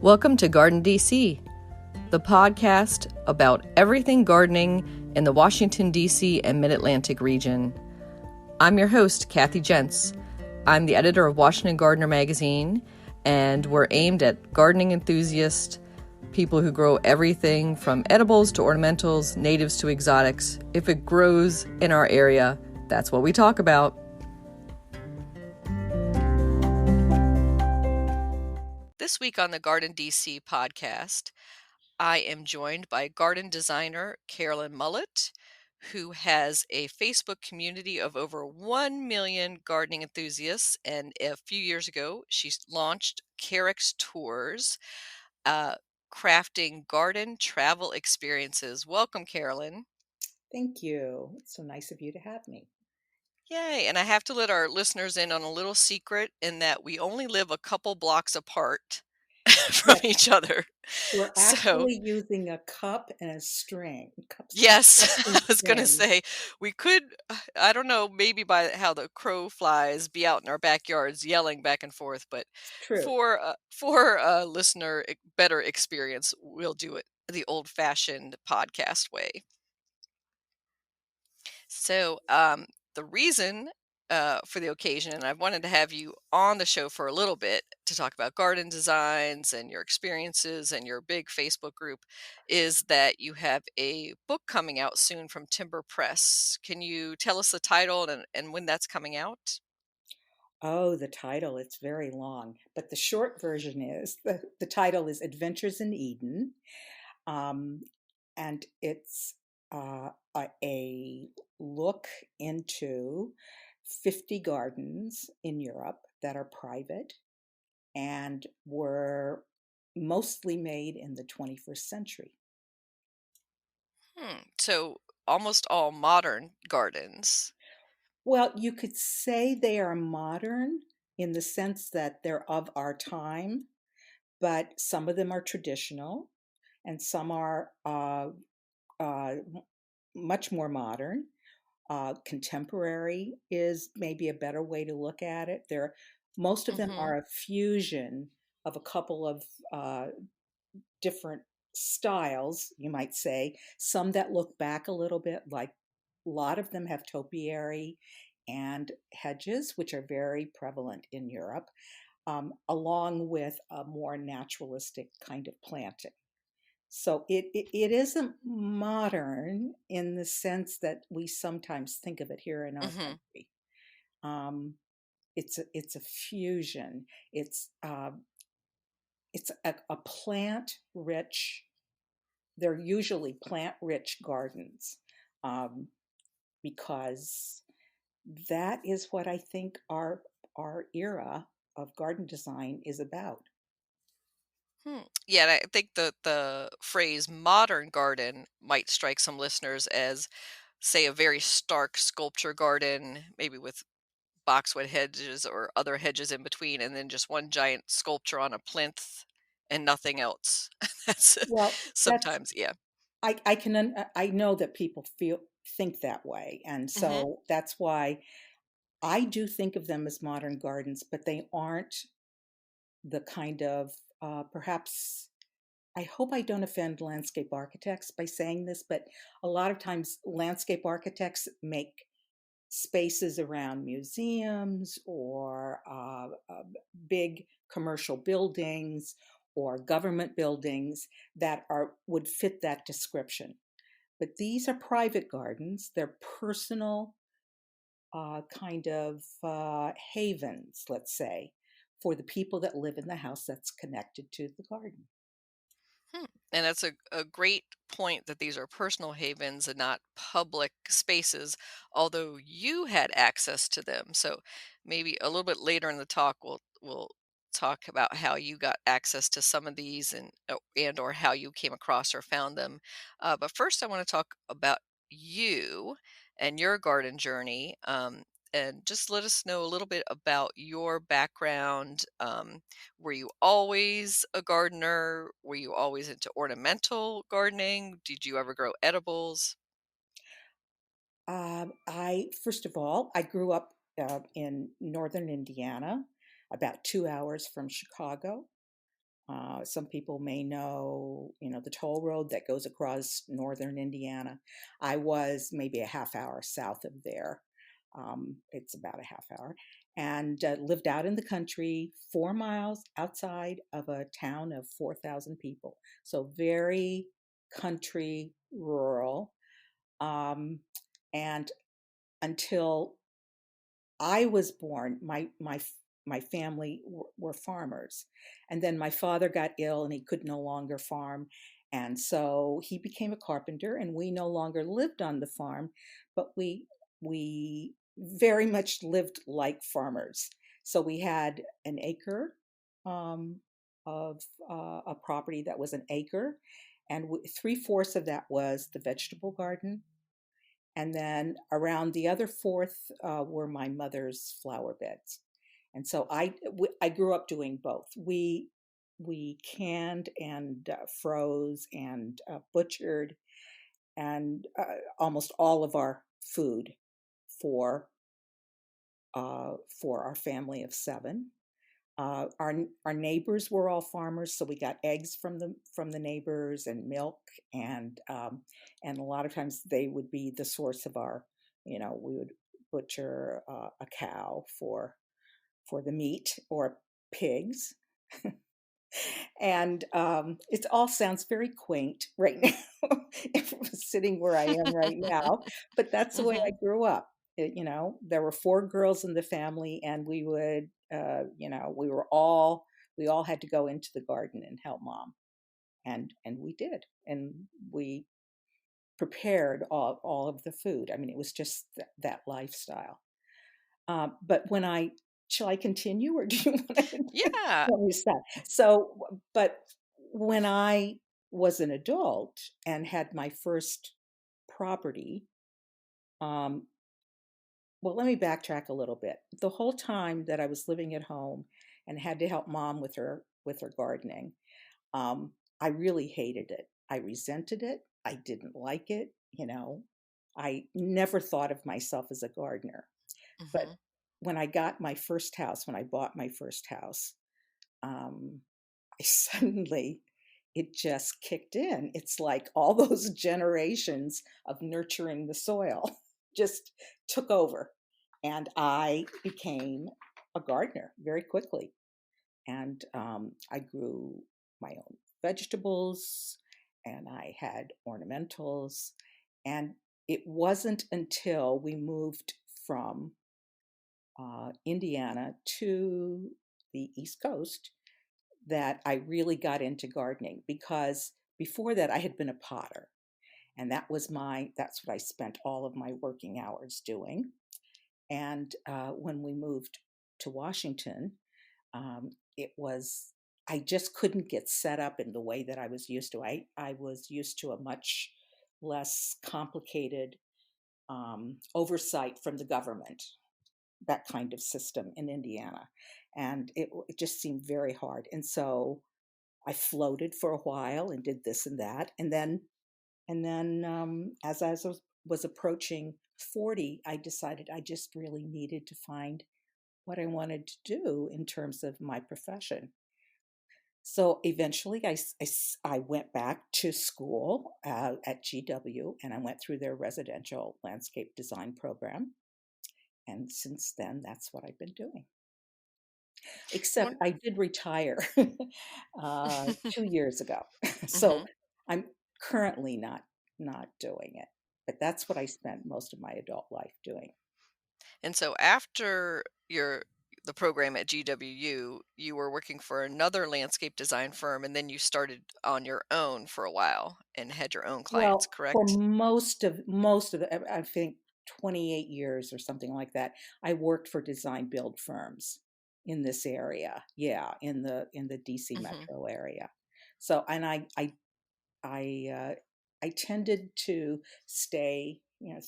Welcome to Garden DC, the podcast about everything gardening in the Washington, D.C. and Mid-Atlantic region. I'm your host, Kathy Jentz. I'm the editor of Washington Gardener magazine, and we're aimed at gardening enthusiasts, people who grow everything from edibles to ornamentals, natives to exotics. If it grows in our area, that's what we talk about. This week on the Garden DC podcast, I am joined by garden designer Carolyn Mullett, who has a Facebook community of over 1 million gardening enthusiasts. And a few years ago, she launched Carrick's Tours, crafting garden travel experiences. Welcome, Carolyn. Thank you. It's so nice of you to have me. Yay. And I have to let our listeners in on a little secret in that we only live a couple blocks apart from Yes, each other. we're So, actually using a cup and a string, yes, cups I and was going to string. say we could, I don't know, maybe by how the crow flies, be out in our backyards yelling back and forth. But It's true. for a listener better experience, we'll do it the old-fashioned podcast way. So, the reason for the occasion, and I've wanted to have you on the show for a little bit to talk about garden designs and your experiences and your big Facebook group, is that you have a book coming out soon from Timber Press. Can you tell us the title and when that's coming out? Oh, the title, it's very long, but the short version is the title is Adventures in Eden. Um, and it's a look into 50 gardens in Europe that are private and were mostly made in the 21st century. So, almost all modern gardens. Well, you could say they are modern in the sense that they're of our time, but some of them are traditional and some are much more modern. Contemporary is maybe a better way to look at it. Most of them Hmm. are a fusion of a couple of different styles, you might say. Some that look back a little bit, like a lot of them have topiary and hedges, which are very prevalent in Europe, along with a more naturalistic kind of planting. So it isn't modern in the sense that we sometimes think of it here in our Hmm. country. Um, it's a fusion. It's a plant rich. They're usually plant rich gardens, um, because that is what I think our era of garden design is about. Yeah, and I think the phrase modern garden might strike some listeners as, say, a very stark sculpture garden, maybe with boxwood hedges or other hedges in between, and then just one giant sculpture on a plinth and nothing else. That's Well, that's sometimes, yeah. I know that people think that way, and Hmm. so that's why I do think of them as modern gardens, but they aren't the kind of perhaps. I hope I don't offend landscape architects by saying this, but a lot of times landscape architects make spaces around museums or big commercial buildings or government buildings that are would fit that description. But these are private gardens. They're personal kind of havens, let's say, for the people that live in the house that's connected to the garden. And that's a great point that these are personal havens and not public spaces, although you had access to them. So maybe a little bit later in the talk, we'll talk about how you got access to some of these and or how you came across or found them. But first, I want to talk about you and your garden journey. And just let us know a little bit about your background. Were you always a gardener? Were you always into ornamental gardening? Did you ever grow edibles? I first of all, I grew up in northern Indiana, about 2 hours from Chicago. Some people may know, the toll road that goes across northern Indiana. I was maybe a half hour south of there. It's about a half hour, and lived out in the country, 4 miles outside of a town of 4,000 people. So very country, rural. Um, and until I was born, my family were farmers, and then my father got ill and he could no longer farm, and so he became a carpenter, and we no longer lived on the farm, but we very much lived like farmers. So we had an acre um, of a property that was an acre, and three-fourths of that was the vegetable garden, and then around the other fourth were my mother's flower beds. And so I grew up doing both. We canned and froze and butchered and almost all of our food for for our family of seven. Our neighbors were all farmers, so we got eggs from the neighbors and milk, and a lot of times they would be the source of our, we would butcher a cow for the meat or pigs, and it all sounds very quaint right now, if I'm sitting where I am right now, but that's the way Hmm. I grew up. There were four girls in the family, and we would, we all had to go into the garden and help mom, and we did, and we prepared all of the food. I mean, it was just that lifestyle. But when I shall I continue, or do you want to Yeah. let me stop? So, but when I was an adult and had my first property, um, well, let me backtrack a little bit. The whole time that I was living at home and had to help mom with her gardening, um, I really hated it. I resented it. I didn't like it. I never thought of myself as a gardener. But Hmm. when I got my first house, when I bought my first house, um, I suddenly, it just kicked in. It's like all those generations of nurturing the soil just took over. And I became a gardener very quickly. And I grew my own vegetables and I had ornamentals. And it wasn't until we moved from Indiana to the East Coast that I really got into gardening, because before that I had been a potter, and that's what I spent all of my working hours doing. And when we moved to Washington, it was I just couldn't get set up in the way that I was used to. I was used to a much less complicated oversight from the government, that kind of system in Indiana. And it just seemed very hard. And so I floated for a while and did this and that. And then as was approaching 40, I decided I just really needed to find what I wanted to do in terms of my profession. So eventually I went back to school at GW, and I went through their residential landscape design program. And since then, that's what I've been doing. Except One. I did retire 2 years ago, so Hmm. I'm currently not doing it. But that's what I spent most of my adult life doing. And so after the program at GWU, you were working for another landscape design firm, and then you started on your own for a while and had your own clients, Well, for correct? most of the, I think 28 years or something like that, I worked for design build firms in this area. Yeah, in the DC Hmm. metro area. So, and I tended to stay,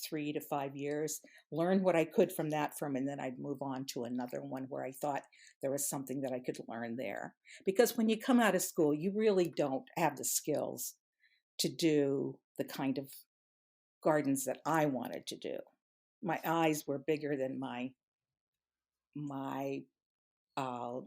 3 to 5 years, learn what I could from that firm, and then I'd move on to another one where I thought there was something that I could learn there. Because when you come out of school, you really don't have the skills to do the kind of gardens that I wanted to do. My eyes were bigger than my uh,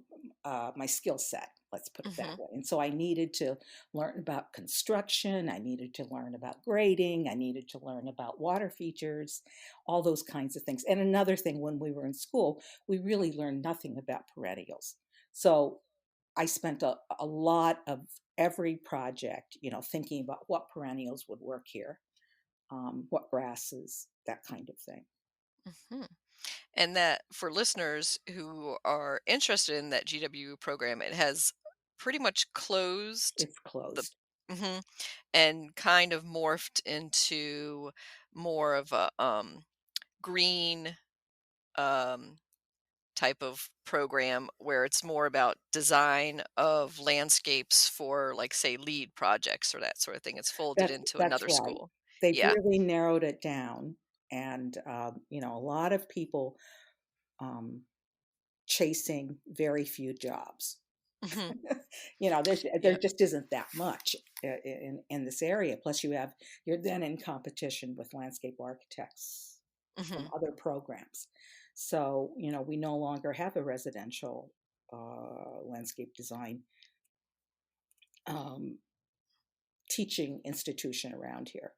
my skill set. Let's put it that Mhm. way. And so I needed to learn about construction. I needed to learn about grading. I needed to learn about water features, all those kinds of things. And another thing, when we were in school, we really learned nothing about perennials. So I spent a lot of every project, thinking about what perennials would work here, what grasses, that kind of thing. Mhm. And that for listeners who are interested in that GW program, it has pretty much closed It's the closed. mhm, and kind of morphed into more of a green um, type of program where it's more about design of landscapes for, like, say, lead projects or that sort of thing. It's folded into That's another right. school. They've Yeah. really narrowed it down, and a lot of people um, chasing very few jobs. Mhm. There Yeah. just isn't that much in this area. Plus, you're then in competition with landscape architects from Mhm. other programs. So we no longer have a residential landscape design um, teaching institution around here.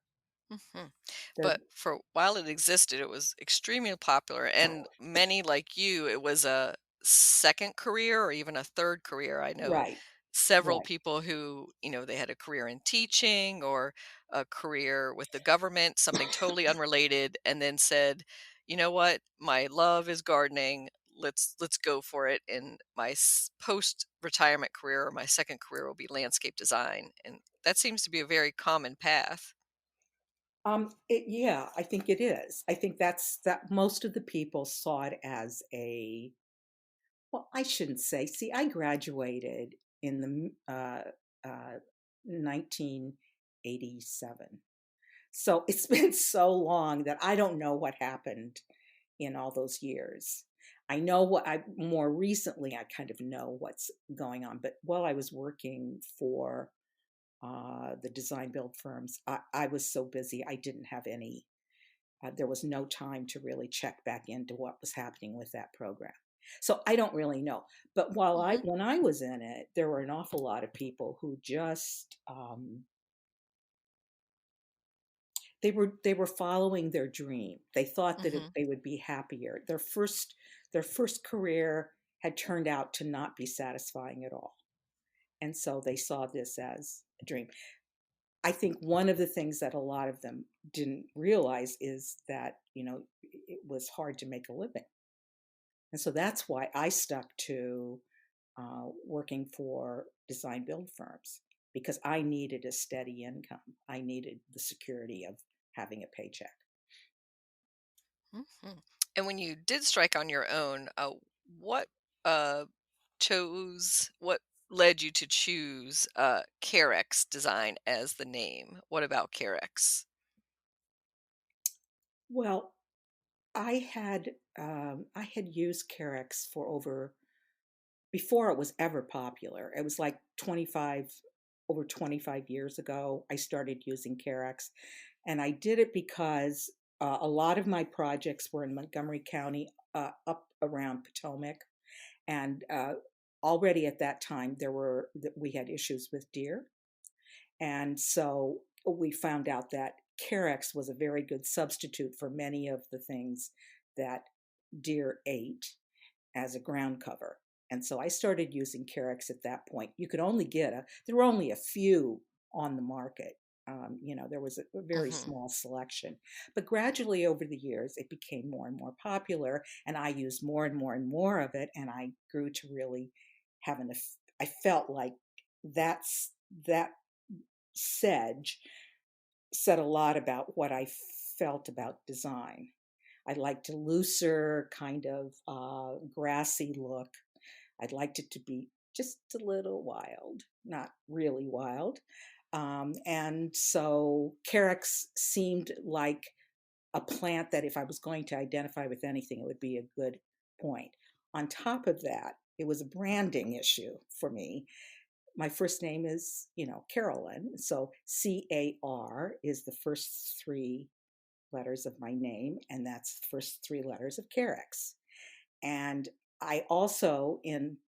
Mhm. They're But for while it existed, it was extremely popular, and many like you, it was a second career or even a third career. I know right, several right. people who, they had a career in teaching or a career with the government, something totally unrelated, and then said, "You know what? My love is gardening. Let's go for it." And my post-retirement career or my second career will be landscape design, and that seems to be a very common path. Yeah, I think it is. I think that most of the people saw it as well, I shouldn't say. See, I graduated in the 1987. So it's been so long that I don't know what happened in all those years. I know more recently, I kind of know what's going on. But while I was working for the design build firms, I was so busy, I didn't have there was no time to really check back into what was happening with that program. So I don't really know. But Mhm. when I was in it, there were an awful lot of people who just they were following their dream. They thought that Mhm. they would be happier. Their first career had turned out to not be satisfying at all, and so they saw this as a dream. I think one of the things that a lot of them didn't realize is that it was hard to make a living. And so that's why I stuck to working for design build firms, because I needed a steady income. I needed the security of having a paycheck. Mhm. And when you did strike on your own, what uh, what led you to choose Carex Design as the name? What about Carex? Well, I had used Carex for over before it was ever popular. It was like 25 years ago. I started using Carex, and I did it because a lot of my projects were in Montgomery County, up around Potomac, and already at that time we had issues with deer, and so we found out that Carex was a very good substitute for many of the things that deer ate as a ground cover. And so I started using Carex at that point. There were only a few on the market. There was a very Hmm. small selection. But gradually over the years, it became more and more popular, and I used more and more and more of it. And I grew to really I felt like that sedge said a lot about what I felt about design. I liked a looser, kind of grassy look. I'd liked it to be just a little wild, not really wild. And so Carex seemed like a plant that if I was going to identify with anything, it would be a good point. On top of that, it was a branding issue for me. My first name is, Carolyn. So CAR is the first three letters of my name, and that's the first three letters of Carex. And I also, in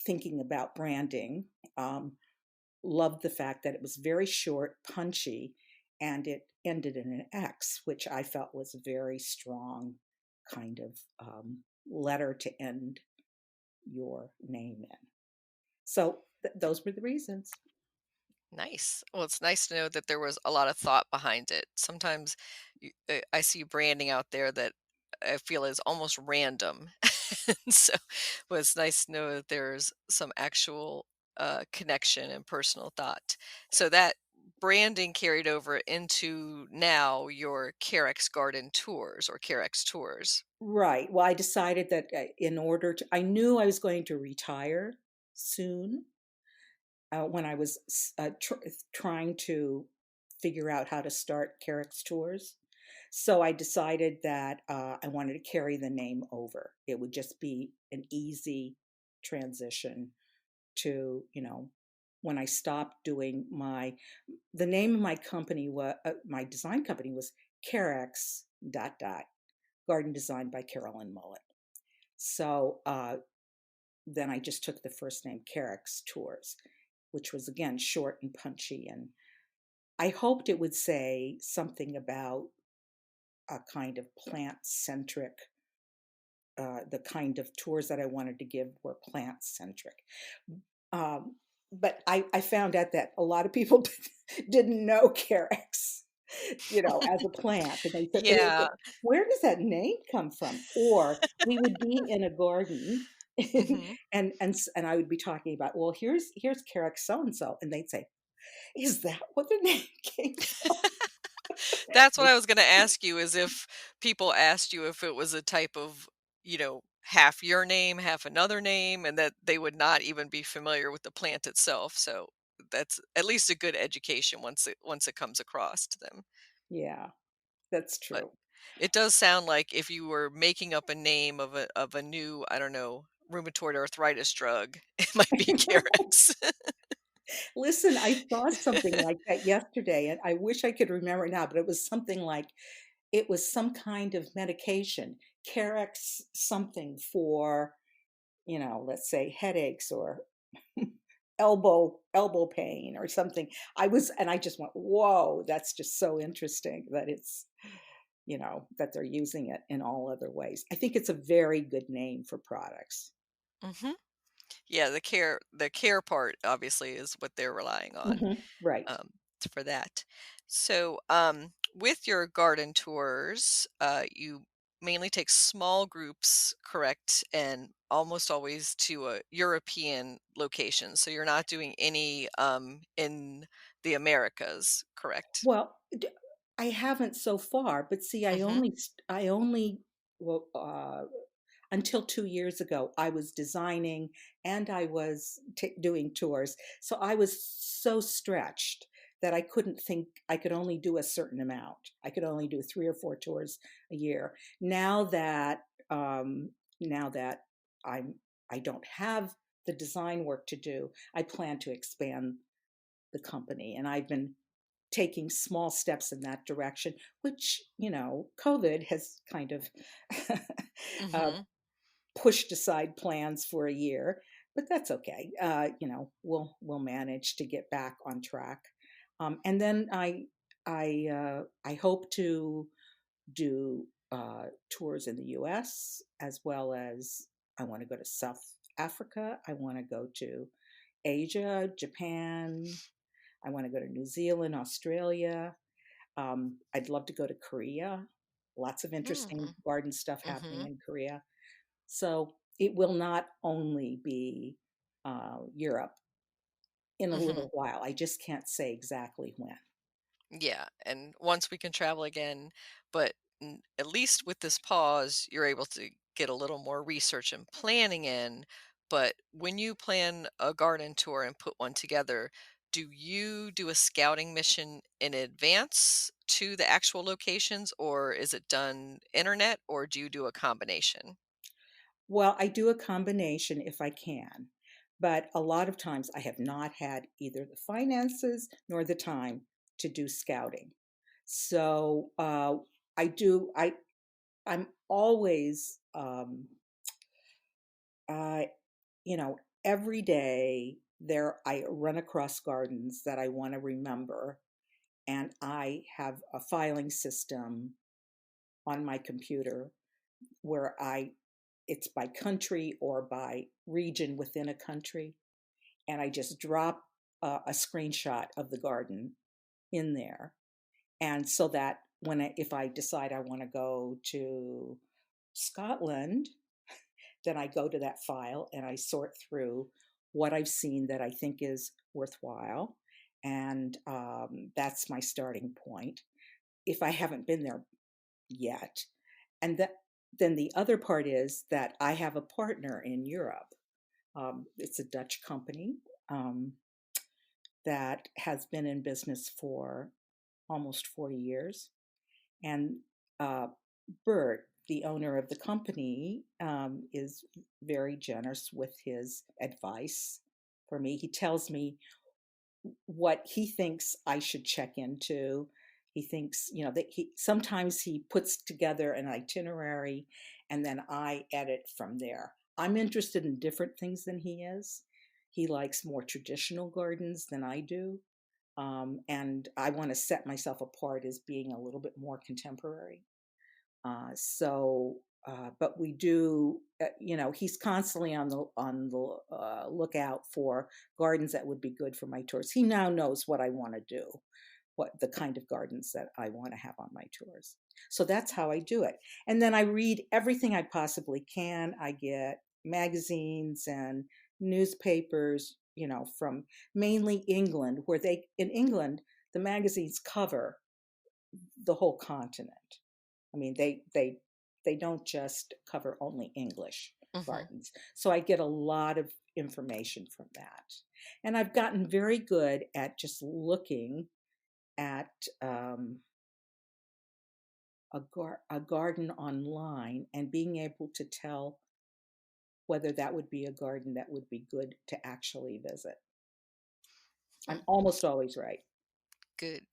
thinking about branding, um, loved the fact that it was very short, punchy, and it ended in an X, which I felt was a very strong kind of letter to end your name in. So those were the reasons. Nice. Well, it's nice to know that there was a lot of thought behind it. Sometimes I see branding out there that I feel is almost random. And so, well, it's nice to know that there's some actual connection and personal thought. So that branding carried over into now your Carex Garden tours or Carex tours. Right. Well, I decided that in order to, I knew I was going to retire soon when I was trying to figure out how to start Carrick's Tours. So I decided that I wanted to carry the name over. It would just be an easy transition to, when I stopped doing the name of my company was, my design company was Carex dot dot Garden Design by Carolyn Mullen. So then I just took the first name Carrick's Tours, which was again short and punchy. And I hoped it would say something about a kind of plant centric, the kind of tours that I wanted to give were plant centric. Um, but I found out that a lot of people didn't know Carex, as a plant. And they Yeah. said, where does that name come from? Or we would be in a garden Hmm. and I would be talking about, well, here's Carex so and so. And they'd say, is that what the name came That's what from? I was gonna ask you is if people asked you if it was a type of, half your name, half another name, and that they would not even be familiar with the plant itself. So that's at least a good education once it comes across to them. Yeah, that's But true. it does sound like if you were making up a name of a new, I don't know, rheumatoid arthritis drug, it might be Carex. Listen, I saw something like that yesterday, and I wish I could remember it now, but it was something like it was some kind of medication, Carex something for, let's say headaches or elbow pain or something. And I just went, whoa, that's just so interesting that that they're using it in all other ways. I think it's a very good name for products. Hmm. Yeah, the care part obviously is what they're relying on. Right. um, for that. So, with your garden tours, you mainly take small groups, correct? And almost always to a European location. So you're not doing any in the Americas, correct? Well, I haven't so far, but see, Mm-hmm. I only, well, until 2 years ago, I was designing and I was doing tours. So I was so stretched that I couldn't think I could only do a certain amount. I could only do 3 or 4 tours a year. Now that, um, now that I'm, I don't have the design work to do, I plan to expand the company, and I've been taking small steps in that direction, which, COVID has kind of uh, Mm-hmm. pushed aside plans for a year, but that's okay. We'll manage to get back on track. And then I hope to do tours in the U.S. as well as I want to go to South Africa. I want to go to Asia, Japan. I want to go to New Zealand, Australia. I'd love to go to Korea. Lots of interesting garden stuff happening Mm-hmm. in Korea. So it will not only be Europe in a Mm-hmm. little while. I just can't say exactly when. Yeah, and once we can travel again, but at least with this pause, you're able to get a little more research and planning in. But when you plan a garden tour and put one together, do you do a scouting mission in advance to the actual locations, or is it done internet, or do you do a combination? Well, I do a combination if I can, but a lot of times I have not had either the finances nor the time to do scouting. So I do. I'm always uh, you know, every day there I run across gardens that I want to remember, and I have a filing system on my computer where I it's by country or by region within a country, and I just drop a screenshot of the garden in there, and so that if I decide I want to go to Scotland, then I go to that file and I sort through what I've seen that I think is worthwhile, and that's my starting point. If I haven't been there yet, and then the other part is that I have a partner in Europe. It's a Dutch company um, that has been in business for almost 40 years. And uh, Bert, the owner of the company, is very generous with his advice for me. He tells me what he thinks I should check into. He thinks, that he sometimes he puts together an itinerary and then I edit from there. I'm interested in different things than he is. He likes more traditional gardens than I do. And I want to set myself apart as being a little bit more contemporary. But we do, he's constantly on the lookout for gardens that would be good for my tours. He now knows what I want to do, what the kind of gardens that I want to have on my tours. So that's how I do it. And then I read everything I possibly can. I get magazines and newspapers, from mainly England, in England, the magazines cover the whole continent. I mean, they don't just cover only English Hmm. gardens. So I get a lot of information from that. And I've gotten very good at just looking at a garden online and being able to tell whether that would be a garden that would be good to actually visit. I'm almost always right. Good.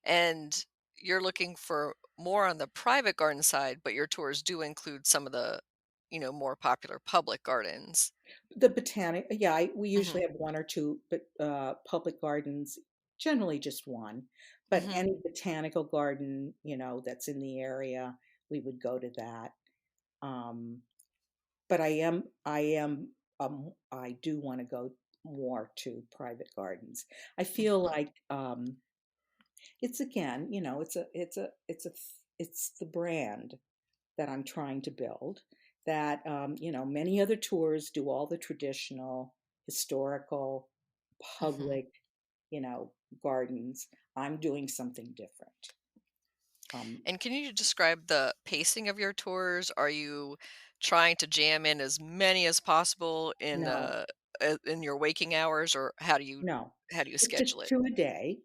And you're looking for more on the private garden side, but your tours do include some of the, more popular public gardens. The botanic, yeah, we Hmm. usually have one or two, but public gardens, generally just one. But Hmm. any botanical garden, that's in the area, we would go to that. Um, but I do want to go more to private gardens. I feel Hmm. like it's again, it's the brand that I'm trying to build. That many other tours do all the traditional, historical, Hmm. public, you know, gardens. I'm doing something different. Um, And can you describe the pacing of your tours? Are you trying to jam in as many as possible no, in your waking hours, or no, how do you it's schedule just it? two a day.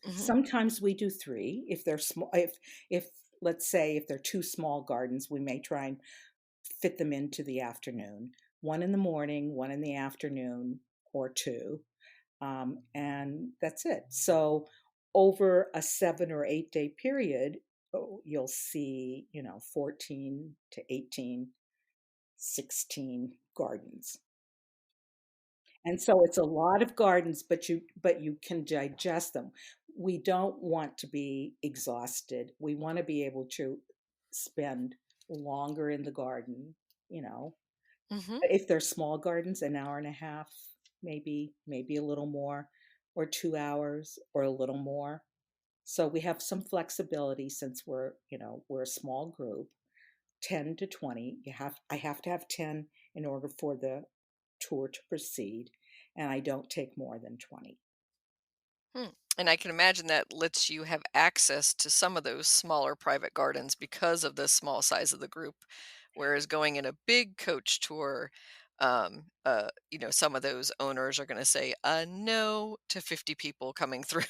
Hmm. Sometimes we do three if they're small. If let's say if they're two small gardens, we may try and fit them into the afternoon. One in the morning, one in the afternoon, or two. And that's it. So over a 7 or 8 day period, you'll see, 14 to 18, 16 gardens. And so it's a lot of gardens, but you can digest them. We don't want to be exhausted. We want to be able to spend longer in the garden, you know. Hmm. If they're small gardens, an hour and a half, maybe a little more, or 2 hours or a little more. So we have some flexibility since we're a small group, 10 to 20. I have to have 10 in order for the tour to proceed, and I don't take more than 20. Hmm. And I can imagine that lets you have access to some of those smaller private gardens because of the small size of the group. Whereas going in a big coach tour, some of those owners are going to say no to 50 people coming through.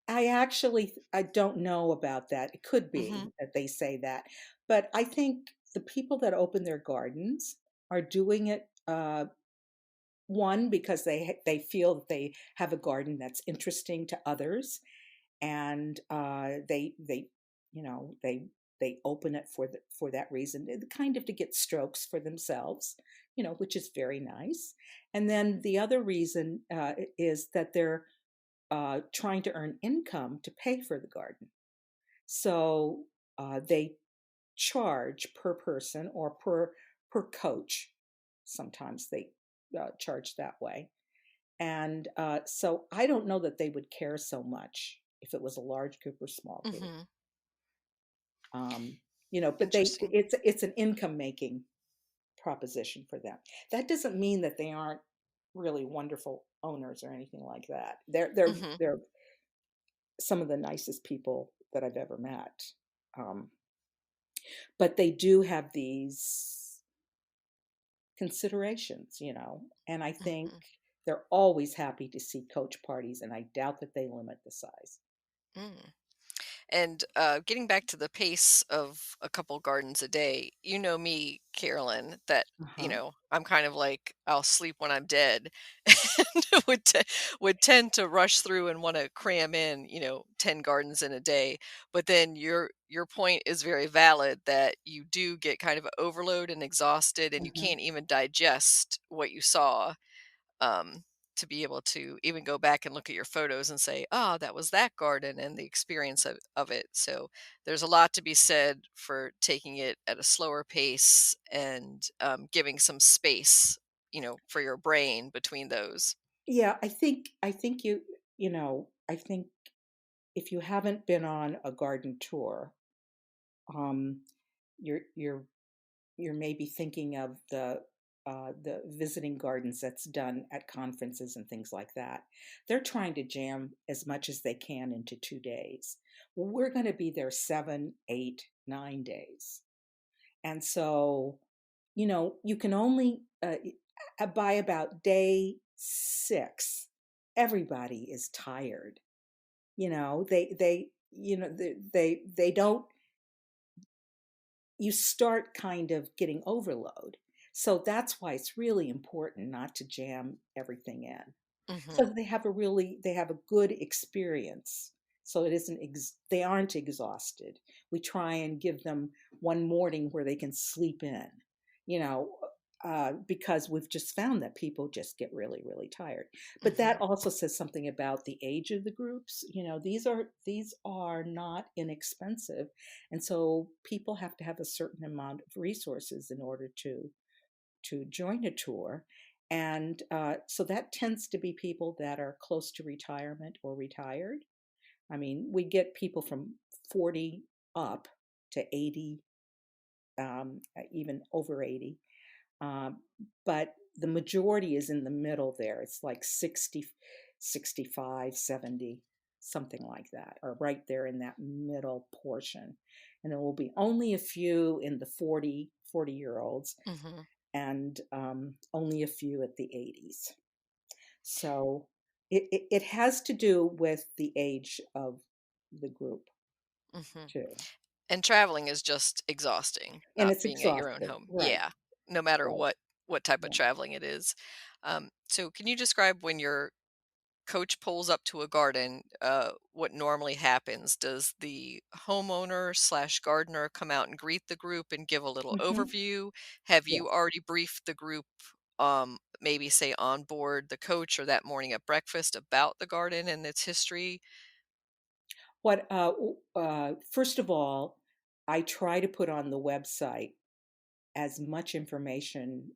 I don't know about that. It could Hmm. be that they say that, but I think the people that open their gardens are doing it one because they feel that they have a garden that's interesting to others, and they you know they open it for that reason, kind of to get strokes for themselves, which is very nice. And then the other reason is that they're trying to earn income to pay for the garden. So they charge per person or per coach. Sometimes they charge that way. And so I don't know that they would care so much if it was a large group or small group. Hmm. Um, but Interesting. it's an income making proposition for them. That doesn't mean that they aren't really wonderful owners or anything like that. Hmm. They're some of the nicest people that I've ever met. Um, but they do have these considerations, and I think Hmm. they're always happy to see coach parties, and I doubt that they limit the size. Mm. And getting back to the pace of a couple gardens a day, you know me, Carolyn, that Uh-huh. I'm kind of like I'll sleep when I'm dead, and would tend to rush through and want to cram in 10 gardens in a day. But then your point is very valid that you do get kind of overload and exhausted, and you Hmm. can't even digest what you saw, um, to be able to even go back and look at your photos and say, "Oh, that was that garden," and the experience of it. So there's a lot to be said for taking it at a slower pace and giving some space, for your brain between those. Yeah, I think I think if you haven't been on a garden tour, um, you're you're you're maybe thinking of the visiting gardens that's done at conferences and things like that. They're trying to jam as much as they can into 2 days. Well, we're going to be there 7, 8, 9 days, and so you can only by about day 6, everybody is tired. They don't you start kind of getting overload. So that's why it's really important not to jam everything in. So Hmm. that they have a good experience. So they aren't exhausted. We try and give them one morning where they can sleep in, you know, because we've just found that people just get really, really tired. But Hmm. that also says something about the age of the groups. These are not inexpensive, and so people have to have a certain amount of resources in order to join a tour. And so that tends to be people that are close to retirement or retired. I mean, we get people from 40 up to 80, even over 80. Um, but the majority is in the middle there. It's like 60, 65, 70, something like that, or right there in that middle portion. And there will be only a few in the 40-year olds, Hmm. and only a few at the 80s. So it has to do with the age of the group Hmm. too. And traveling is just exhausting, And not it's being at your own exhausting. home. Right, Yeah, no matter right, what type of right. traveling it is. So can you describe when your coach pulls up to a garden, what normally happens? Does the homeowner slash gardener come out and greet the group and give a little Hmm. overview? Have Yeah. you already briefed the group, maybe say on board the coach or that morning at breakfast about the garden and its history? First of all, I try to put on the website as much information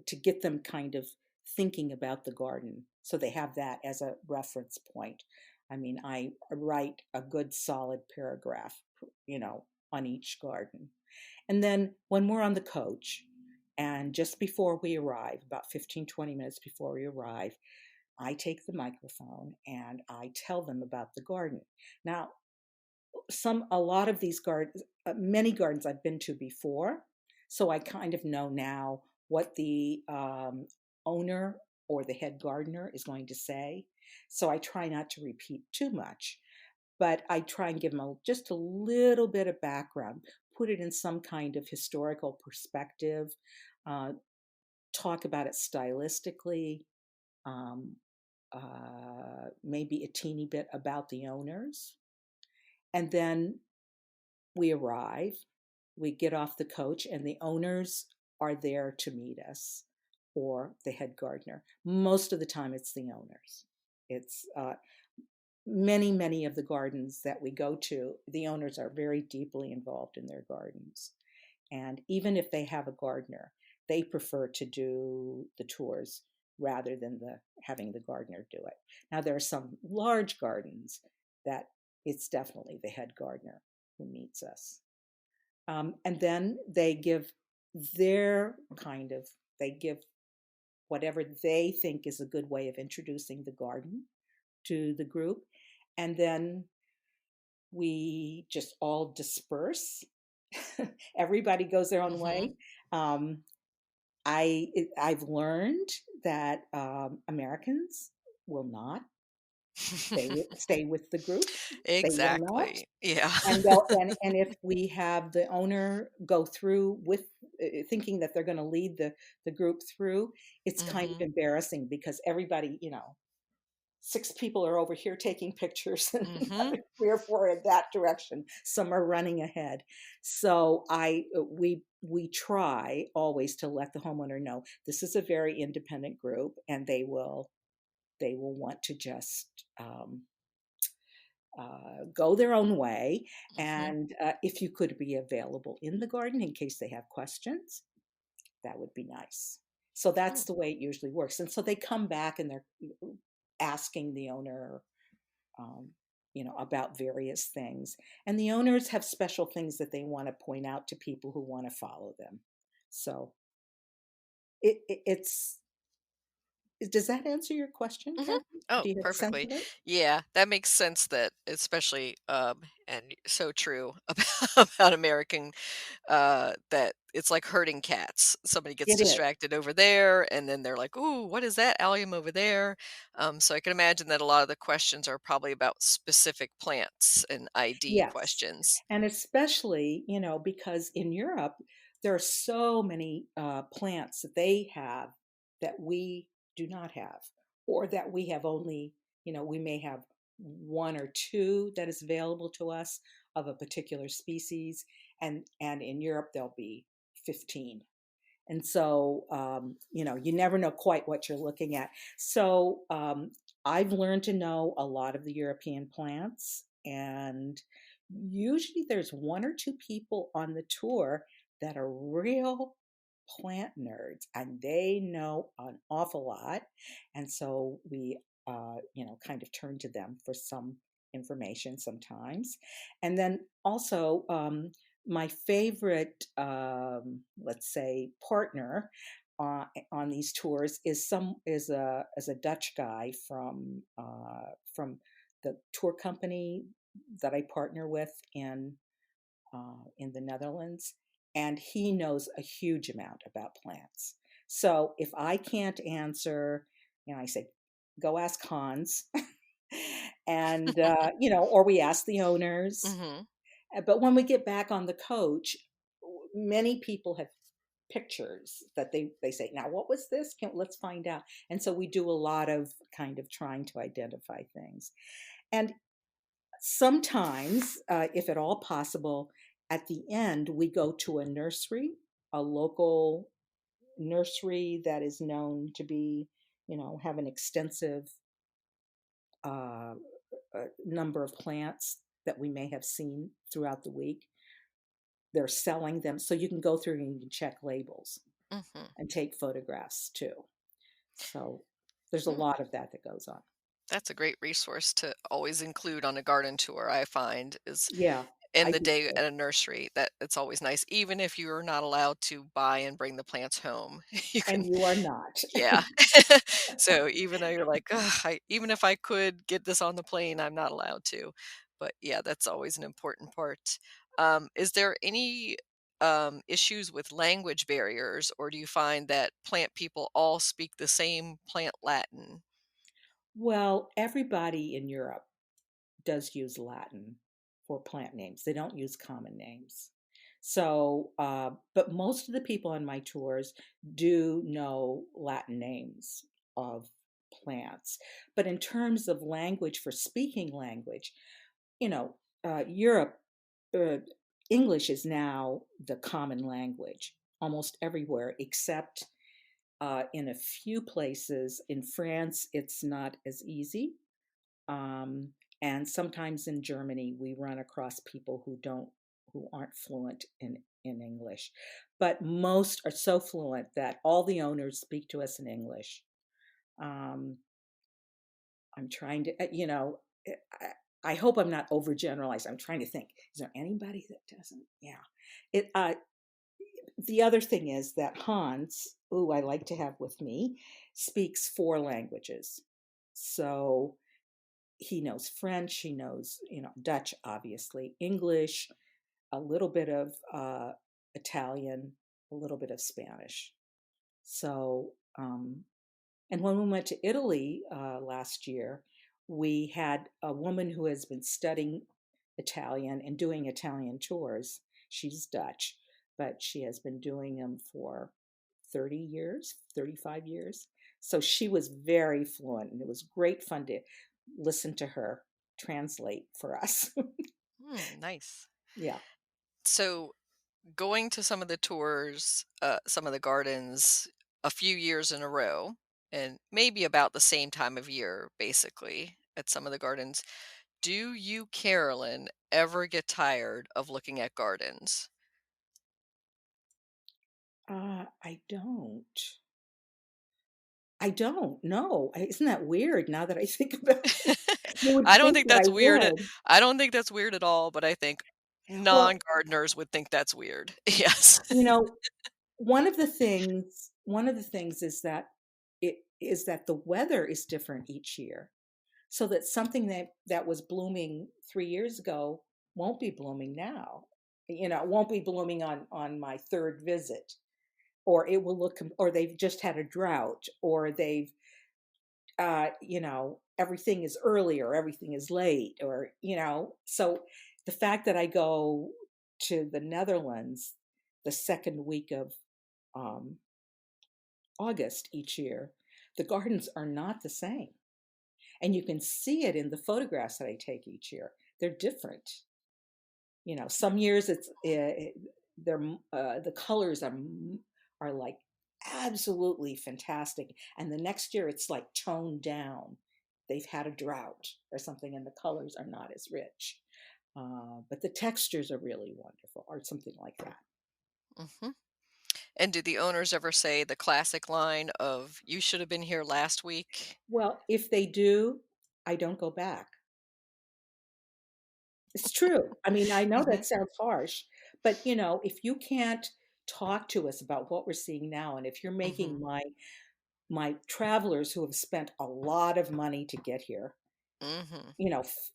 to get them kind of thinking about the garden so they have that as a reference point. I mean, I write a good solid paragraph, you know, on each garden. And then when we're on the coach, and just before we arrive, about 15, 20 minutes before we arrive, I take the microphone and I tell them about the garden. Now, a lot of these gardens, many gardens I've been to before, so I kind of know now what the owner or the head gardener is going to say. So I try not to repeat too much, but I try and give them just a little bit of background, put it in some kind of historical perspective, uh, talk about it stylistically, um, maybe a teeny bit about the owners. And then we arrive, we get off the coach, and the owners are there to meet us. or the head gardener. Most of the time, it's the owners. It's many of the gardens that we go to, the owners are very deeply involved in their gardens. And even if they have a gardener, they prefer to do the tours rather than having the gardener do it. Now, there are some large gardens that it's definitely the head gardener who meets us. And then their kind of, they give whatever they think is a good way of introducing the garden to the group. And then we just all disperse. Everybody goes their own Hmm. way. Um, I've learned that Americans will not stay with the group. They will not, Exactly. Yeah. and if we have the owner go through with thinking that they're going to lead the group through, it's kind of Hmm. embarrassing because everybody, six people are over here taking pictures and Hmm. three or four in that direction. Some are running ahead. So we try always to let the homeowner know this is a very independent group, and they will want to just go their own way. Hmm. And if you could be available in the garden in case they have questions, that would be nice. So that's the way it usually works. And so they come back and they're asking the owner, um, about various things. And the owners have special things that they want to point out to people who want to follow them. So it's, does that answer your question, Mhm. Kathy? Oh, Do you have a sense perfectly. of it? Yeah, that makes sense that especially and so true about American that it's like herding cats. Somebody gets It is. distracted over there and then they're like, "Ooh, what is that allium over there?" So I can imagine that a lot of the questions are probably about specific plants and ID Yes. questions. And especially, because in Europe, there are so many plants that they have that we do not have, or that we have only, we may have one or two that is available to us of a particular species. And in Europe, there'll be 15. And so, you never know quite what you're looking at. So, I've learned to know a lot of the European plants, and usually there's one or two people on the tour that are real plant nerds and they know an awful lot. And so we, kind of turn to them for some information sometimes. And then also, my favorite, let's say, partner on these tours is a Dutch guy from the tour company that I partner with in the Netherlands, and he knows a huge amount about plants. So if I can't answer, I say, go ask Hans, and or we ask the owners. Mhm. But when we get back on the coach, many people have pictures that they say, now what was this? Let's find out. And so we do a lot of kind of trying to identify things. And sometimes, if at all possible, at the end, we go to a nursery, a local nursery that is known to be, have an extensive uh, number of plants that we may have seen throughout the week. They're selling them. So you can go through and you can check labels Mhm. and take photographs too. So there's a Hmm. lot of that that goes on. That's a great resource to always include on a garden tour, I find, is Yeah, in I the do day too. at a nursery. That it's always nice, even if you're not allowed to buy and bring the plants home. You can, And you are not. yeah. So even though you're like, "Ugh, even if I could get this on the plane, I'm not allowed to." But yeah, that's always an important part. Is there any issues with language barriers, or do you find that plant people all speak the same plant Latin? Well, everybody in Europe does use Latin for plant names. They don't use common names. So, but most of the people on my tours do know Latin names of plants. But in terms of language, for speaking language, Europe, uh, English is now the common language almost everywhere, except in a few places. In France, it's not as easy. Um, and sometimes in Germany, we run across people who aren't fluent in English. But most are so fluent that all the owners speak to us in English. Um, I'm trying to, I hope I'm not overgeneralized. I'm trying to think, is there anybody that doesn't? Yeah. It, the other thing is that Hans, who I like to have with me, speaks four languages. So he knows French, he knows, Dutch, obviously, English, a little bit of Italian, a little bit of Spanish. So, and when we went to Italy last year, we had a woman who has been studying Italian and doing Italian tours. She's Dutch, but she has been doing them for 30 years, 35 years. So she was very fluent, and it was great fun to listen to her translate for us. Nice. Yeah. So going to some of the tours, some of the gardens a few years in a row, and maybe about the same time of year, basically, at some of the gardens. Do you, Carolyn, ever get tired of looking at gardens? I don't. I don't know. Isn't that weird now that I think about it? You would I don't think think that I that's weird. would. I don't think that's weird at all, but I think Well, non-gardeners would think that's weird. Yes. you know, one of the things is that the weather is different each year. So that something that was blooming 3 years ago won't be blooming now. It won't be blooming on my third visit, or it will look, or they've just had a drought, or they've everything is early or everything is late, or so the fact that I go to the Netherlands the second week of um, August each year, the gardens are not the same. And you can see it in the photographs that I take each year. They're different. Some years the colors are like absolutely fantastic, and the next year it's like toned down. They've had a drought or something, and the colors are not as rich. But the textures are really wonderful, or something like that. hmm And do the owners ever say the classic line of "You should have been here last week"? Well, if they do, I don't go back. It's true. I mean, I know hmm that sounds harsh, but if you can't talk to us about what we're seeing now, and if you're making hmm my travelers who have spent a lot of money to get here, hmm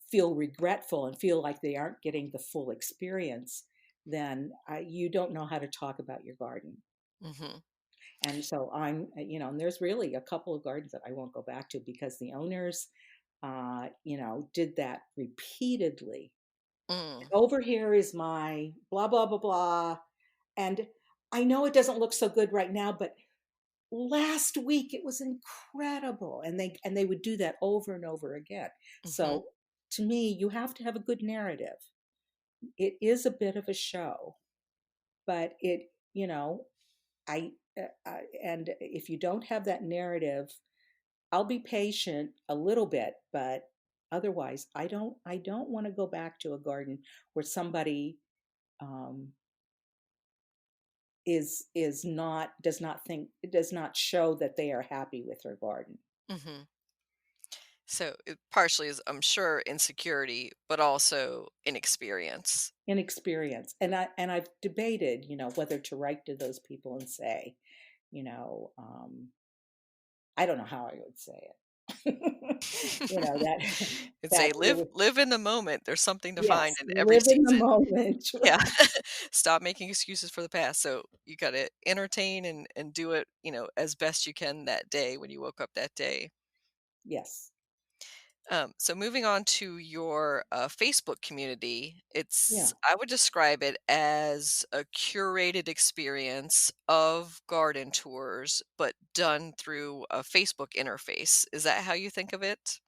feel regretful and feel like they aren't getting the full experience, then you don't know how to talk about your garden. hmm And so and there's really a couple of gardens that I won't go back to because the owners, did that repeatedly. Mm. Over here is my blah, blah, blah, blah. And I know it doesn't look so good right now, but last week it was incredible. And they would do that over and over again. Mhm. So to me, you have to have a good narrative. It is a bit of a show, but I, and if you don't have that narrative, I'll be patient a little bit, but otherwise, I don't want to go back to a garden where somebody um, is not does not show that they are happy with their garden. Mhm. So, it partially is, I'm sure, insecurity, but also inexperience. Inexperience. And I've debated, whether to write to those people and say, you know I don't know how I would say it. That And that say, it "Live was, live in the moment. There's something to find yes, in every live in the season." moment. Yeah. Right. Stop making excuses for the past. So, you gotta entertain and do it, as best you can that day when you woke up that day. Yes. So moving on to your Facebook community, Yeah. I would describe it as a curated experience of garden tours, but done through a Facebook interface. Is that how you think of it?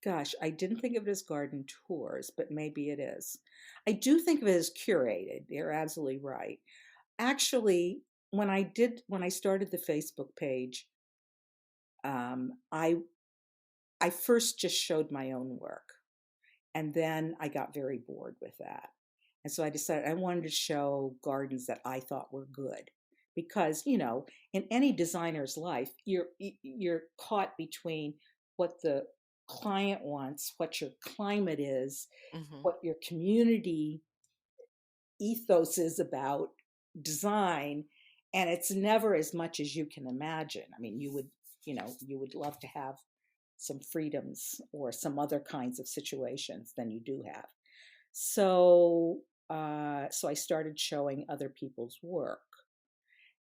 Gosh, I didn't think of it as garden tours, but maybe it is. I do think of it as curated. You're absolutely right. Actually, when I started the Facebook page, um, I I first just showed my own work, and then I got very bored with that. And so I decided I wanted to show gardens that I thought were good. Because, in any designer's life, you're caught between what the client wants, what your climate is, Mhm. what your community ethos is about design, and it's never as much as you can imagine. I mean, you would love to have some freedoms or some other kinds of situations than you do have. So I started showing other people's work,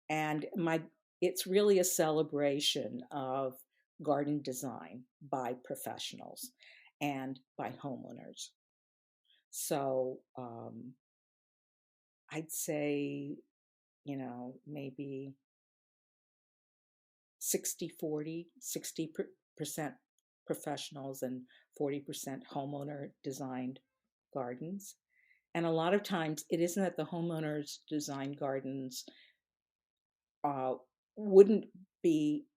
and my it's really a celebration of garden design by professionals and by homeowners. So I'd say, maybe 60-40, 60% professionals and 40% homeowner designed gardens. And a lot of times it isn't that the homeowners design gardens uh, wouldn't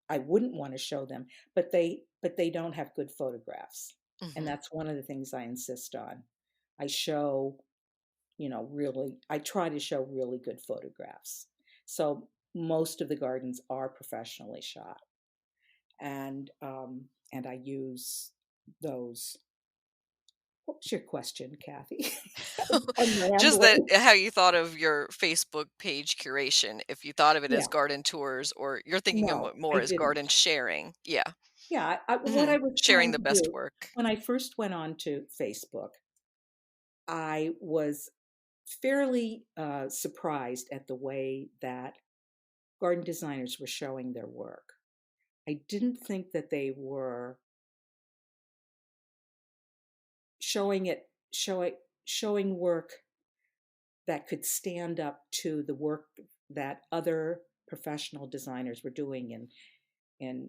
I wouldn't want to show them, but they don't have good photographs. And Mhm. that's one of the things I insist on. I show, I try to show really good photographs. So most of the gardens are professionally shot, and I use those. What was your question, Kathy? I'm Just that rambling. how you thought of your Facebook page curation, if you thought of it as Yeah, garden tours or you're thinking of no, it more I as garden didn't. sharing. Yeah. Yeah, what I Mhm. was Sharing trying the to best do work. when I first went on to Facebook, I was fairly surprised at the way that garden designers were showing their work. I didn't think that they were showing it, showing work that could stand up to the work that other professional designers were doing in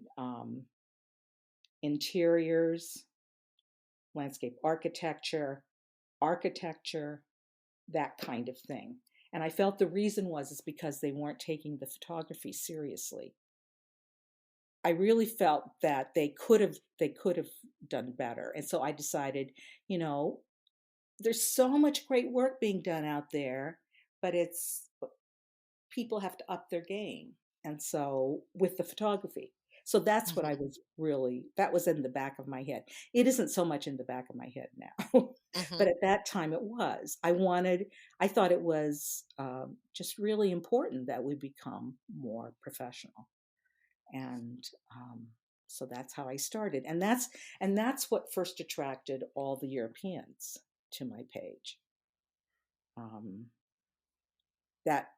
interiors, landscape architecture, that kind of thing. And I felt the reason is because they weren't taking the photography seriously. I really felt that they could have done better. And so I decided, you know, there's so much great work being done out there, but it's people have to up their game. And so with the photography. So that's what I Mhm. was really, that was in the back of my head. It isn't so much in the back of my head now, but Mhm. at that time it was. I thought it was just really important that we become more professional. And um, so that's how I started. And that's what first attracted all the Europeans to my page. Um, that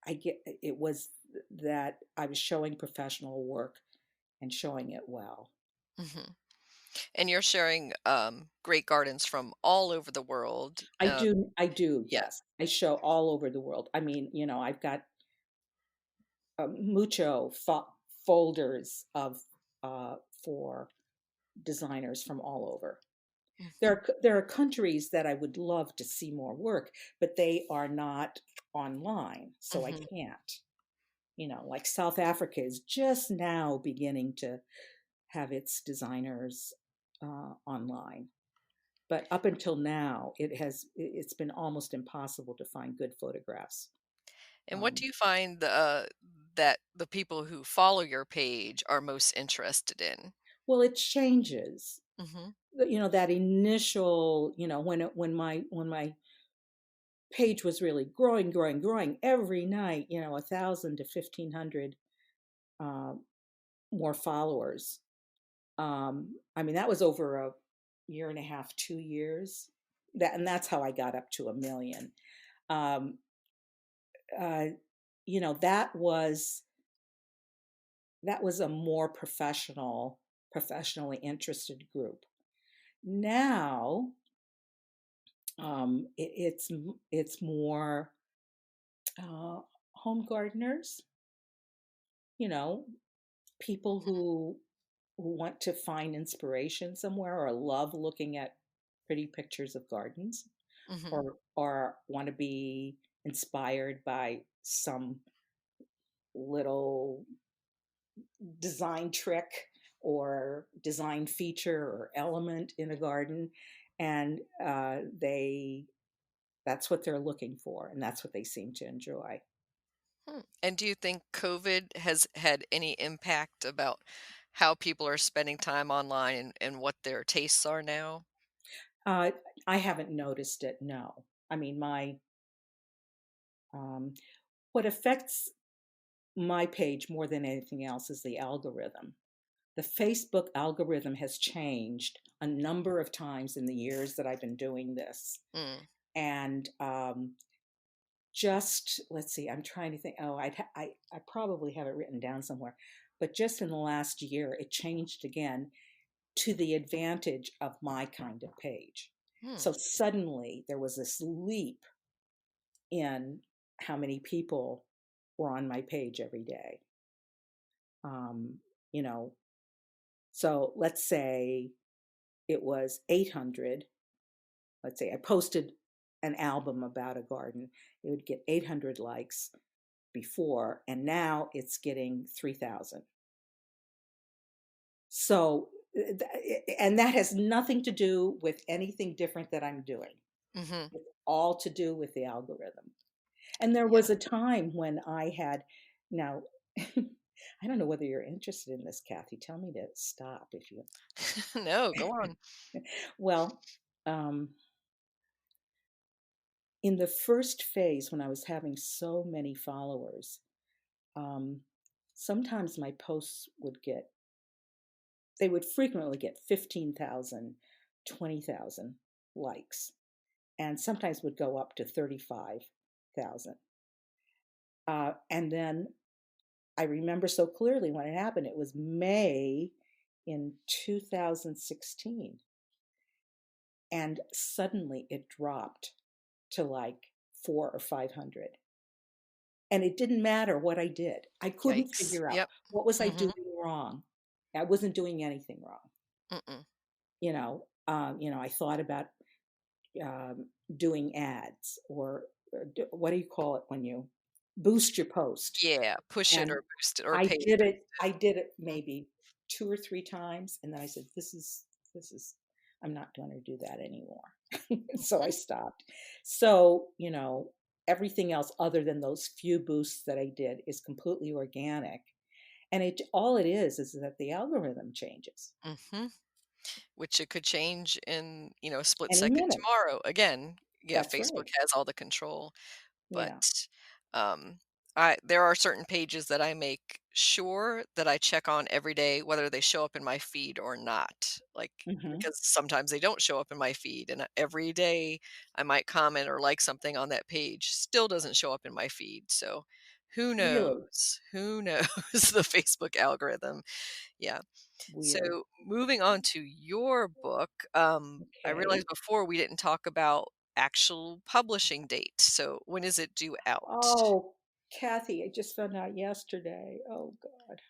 it was that I was showing professional work and showing it well. Mhm. And you're sharing, great gardens from all over the world. I do, Yeah. yes. I show all over the world. I mean, I've got mucho folders of uh, for designers from all over. Mhm. There are countries that I would love to see more work, but they are not online, so I Mhm. can't. Like South Africa is just now beginning to have its designers online. But up until now, it's been almost impossible to find good photographs. And what do Um, you find that the people who follow your page are most interested in? well, it changes. Mhm. That initial, when my page was really growing, growing, growing every night. 1,000 to 1,500 uh, more followers. I mean, that was over a year and a half, 2 years. And that's how I got up to 1 million. Um, uh, you know, that was a more professionally interested group. Now, it's more uh, home gardeners. You know, people who want to find inspiration somewhere or love looking at pretty pictures of gardens Mhm. or want to be inspired by some little design trick or design feature or element in a garden, and they that's what they're looking for, and that's what they seem to enjoy. And do you think COVID has had any impact about how people are spending time online and what their tastes are now? Uh, I haven't noticed it. No, I mean um, what affects my page more than anything else is the algorithm. The Facebook algorithm has changed a number of times in the years that I've been doing this. Mm, And just let's see, I'm trying to think. Oh, I probably have it written down somewhere. But just in the last year, it changed again to the advantage of my kind of page. hmm, So suddenly there was this leap in how many people were on my page every day. Um, you know, so let's say it was 800. Let's say I posted an album about a garden, it would get 800 likes before, and now it's getting 3,000. So, and that has nothing to do with anything different that I'm doing. mhm, It's all to do with the algorithm. And there yeah. was a time when I had, now, I don't know whether you're interested in this, Kathy. Tell me to stop if you, No, go on. well, um, in the first phase, when I was having so many followers, um, sometimes my posts would get, they would frequently get 15,000, 20,000 likes, and sometimes would go up to 35,000. And then I remember so clearly when it happened, it was May in 2016. And suddenly it dropped to like four or 500. And it didn't matter what I did. I couldn't Yikes. figure out Yep. what was I Mhm, doing wrong. I wasn't doing anything wrong. mm-mm. I thought about doing ads or what do you call it when you boost your post? Yeah, push it And or boost it or pay to boost I did it it. maybe 2 or 3 times, and then I said, this is I'm not gonna do that anymore." So I Mhm, stopped. So, everything else other than those few boosts that I did is completely organic, and it all it is that the algorithm changes mhm. Which it could change in, a split any second minute. tomorrow. Again, yeah, That's Facebook right. has all the control, but, Yeah. um, there are certain pages that I make sure that I check on every day whether they show up in my feed or not, like, Mhm. because sometimes they don't show up in my feed, and, every day I might comment or like something on that page, still doesn't show up in my feed, so who Really knows? Who knows the Facebook algorithm? Yeah. weird. So moving on to your book, I Okay. realized before we didn't talk about actual publishing date. So when is it due out? Oh, Kathy, I just found out yesterday. Oh god.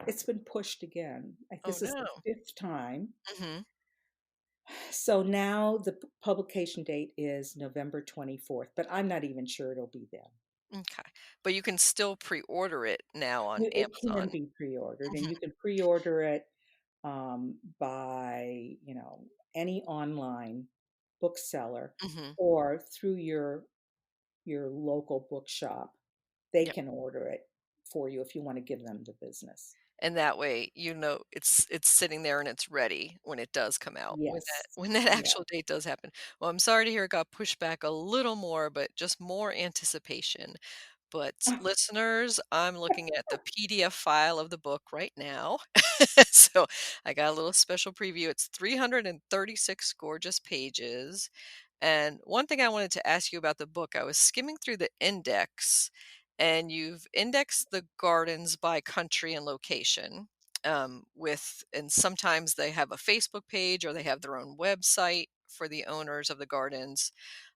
It's been pushed again. Oh This is no. the 5th time. Hmm. So now the publication date is November 24th, but I'm not even sure it'll be then. Okay. But you can still pre-order it now on It can Amazon. be pre-ordered, and Hmm. you can pre-order it by, any online bookseller Hmm. or through your local bookshop. They Yep. can order it for you if you want to give them the business. And that way, it's sitting there and it's ready when it does come out, when that Yes. when that Yeah. actual date does happen. Well, I'm sorry to hear it got pushed back a little more, but just more anticipation. But listeners, I'm looking at the PDF file of the book right now. So I got a little special preview. It's 336 gorgeous pages. And one thing I wanted to ask you about the book, I was skimming through the index, and you've indexed the gardens by country and location. And sometimes they have a Facebook page or they have their own website for the owners of the gardens.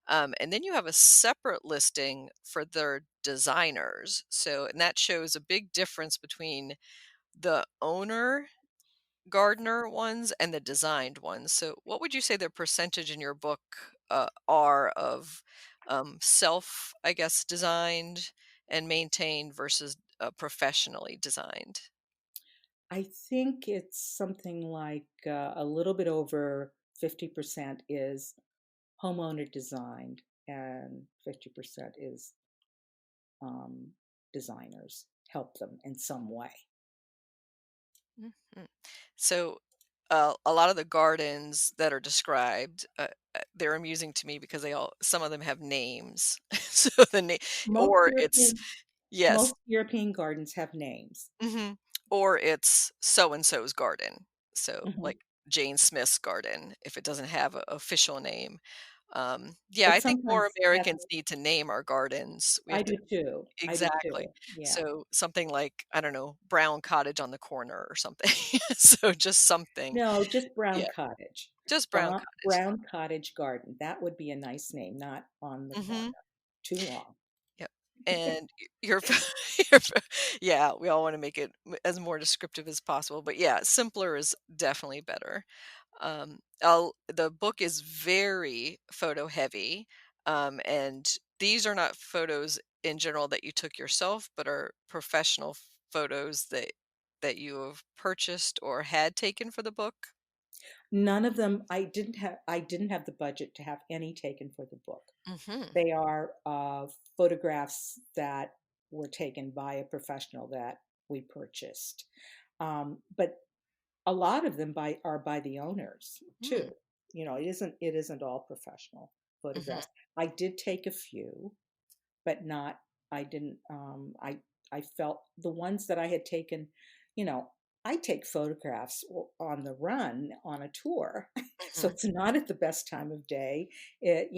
And then you have a separate listing for their designers. So, and that shows a big difference between the owner gardener ones and the designed ones. So, what would you say the percentage in your book are of? self, I guess, designed and maintained versus professionally designed? I think it's something like, a little bit over 50% is homeowner designed and 50% is, um, designers help them in some way. Mhm. So, a lot of the gardens that are described, they're amusing to me because some of them have names. So the name, Most or it's European yes, most European gardens have names. mhm, or it's so and so's garden. So Mhm. like Jane Smith's garden, if it doesn't have an official name. Yeah, It I think more sometimes has Americans need to name our gardens. We I have to do too, I do exactly. too, yeah. So something like, I don't know, Brown Cottage on the corner or something. So just something. No, just Brown Yeah, Cottage. just Brown Cottage. Brown Cottage Garden, that would be a nice name, not on the Mhm. corner. Too long. Yep. And your your yeah, we all wanna make it as more descriptive as possible, but yeah, simpler is definitely better. The book is very photo heavy, and these are not photos in general that you took yourself, but are professional photos that you have purchased or had taken for the book? None of them I didn't have the budget to have any taken for the book. Mhm, They are, photographs that were taken by a professional that we purchased. But a lot of them are by the owners mm, too. You know, it isn't all professional mhm, photographs. I did take a few, but not I didn't, I felt the ones that I had taken, you know, I take photographs on the run on a tour, so mhm, it's not at the best time of day. They're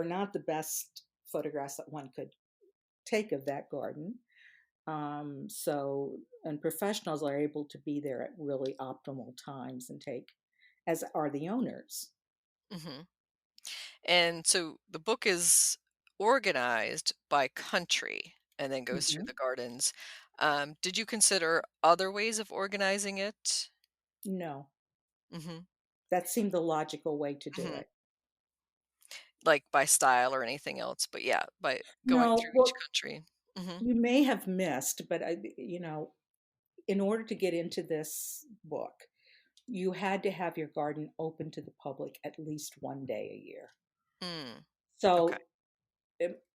not the best photographs that one could take of that garden. So, and professionals are able to be there at really optimal times and take, as are the owners. mhm. And so the book is organized by country and then goes through the Mhm. gardens. Did you consider other ways of organizing it? No, Hmm. that seemed the logical way to do Hmm. it. Like by style or anything else, but yeah, by going No, through each well, country. Hmm. you may have missed, but in order to get into this book, you had to have your garden open to the public at least one day a year. Mm, okay. So,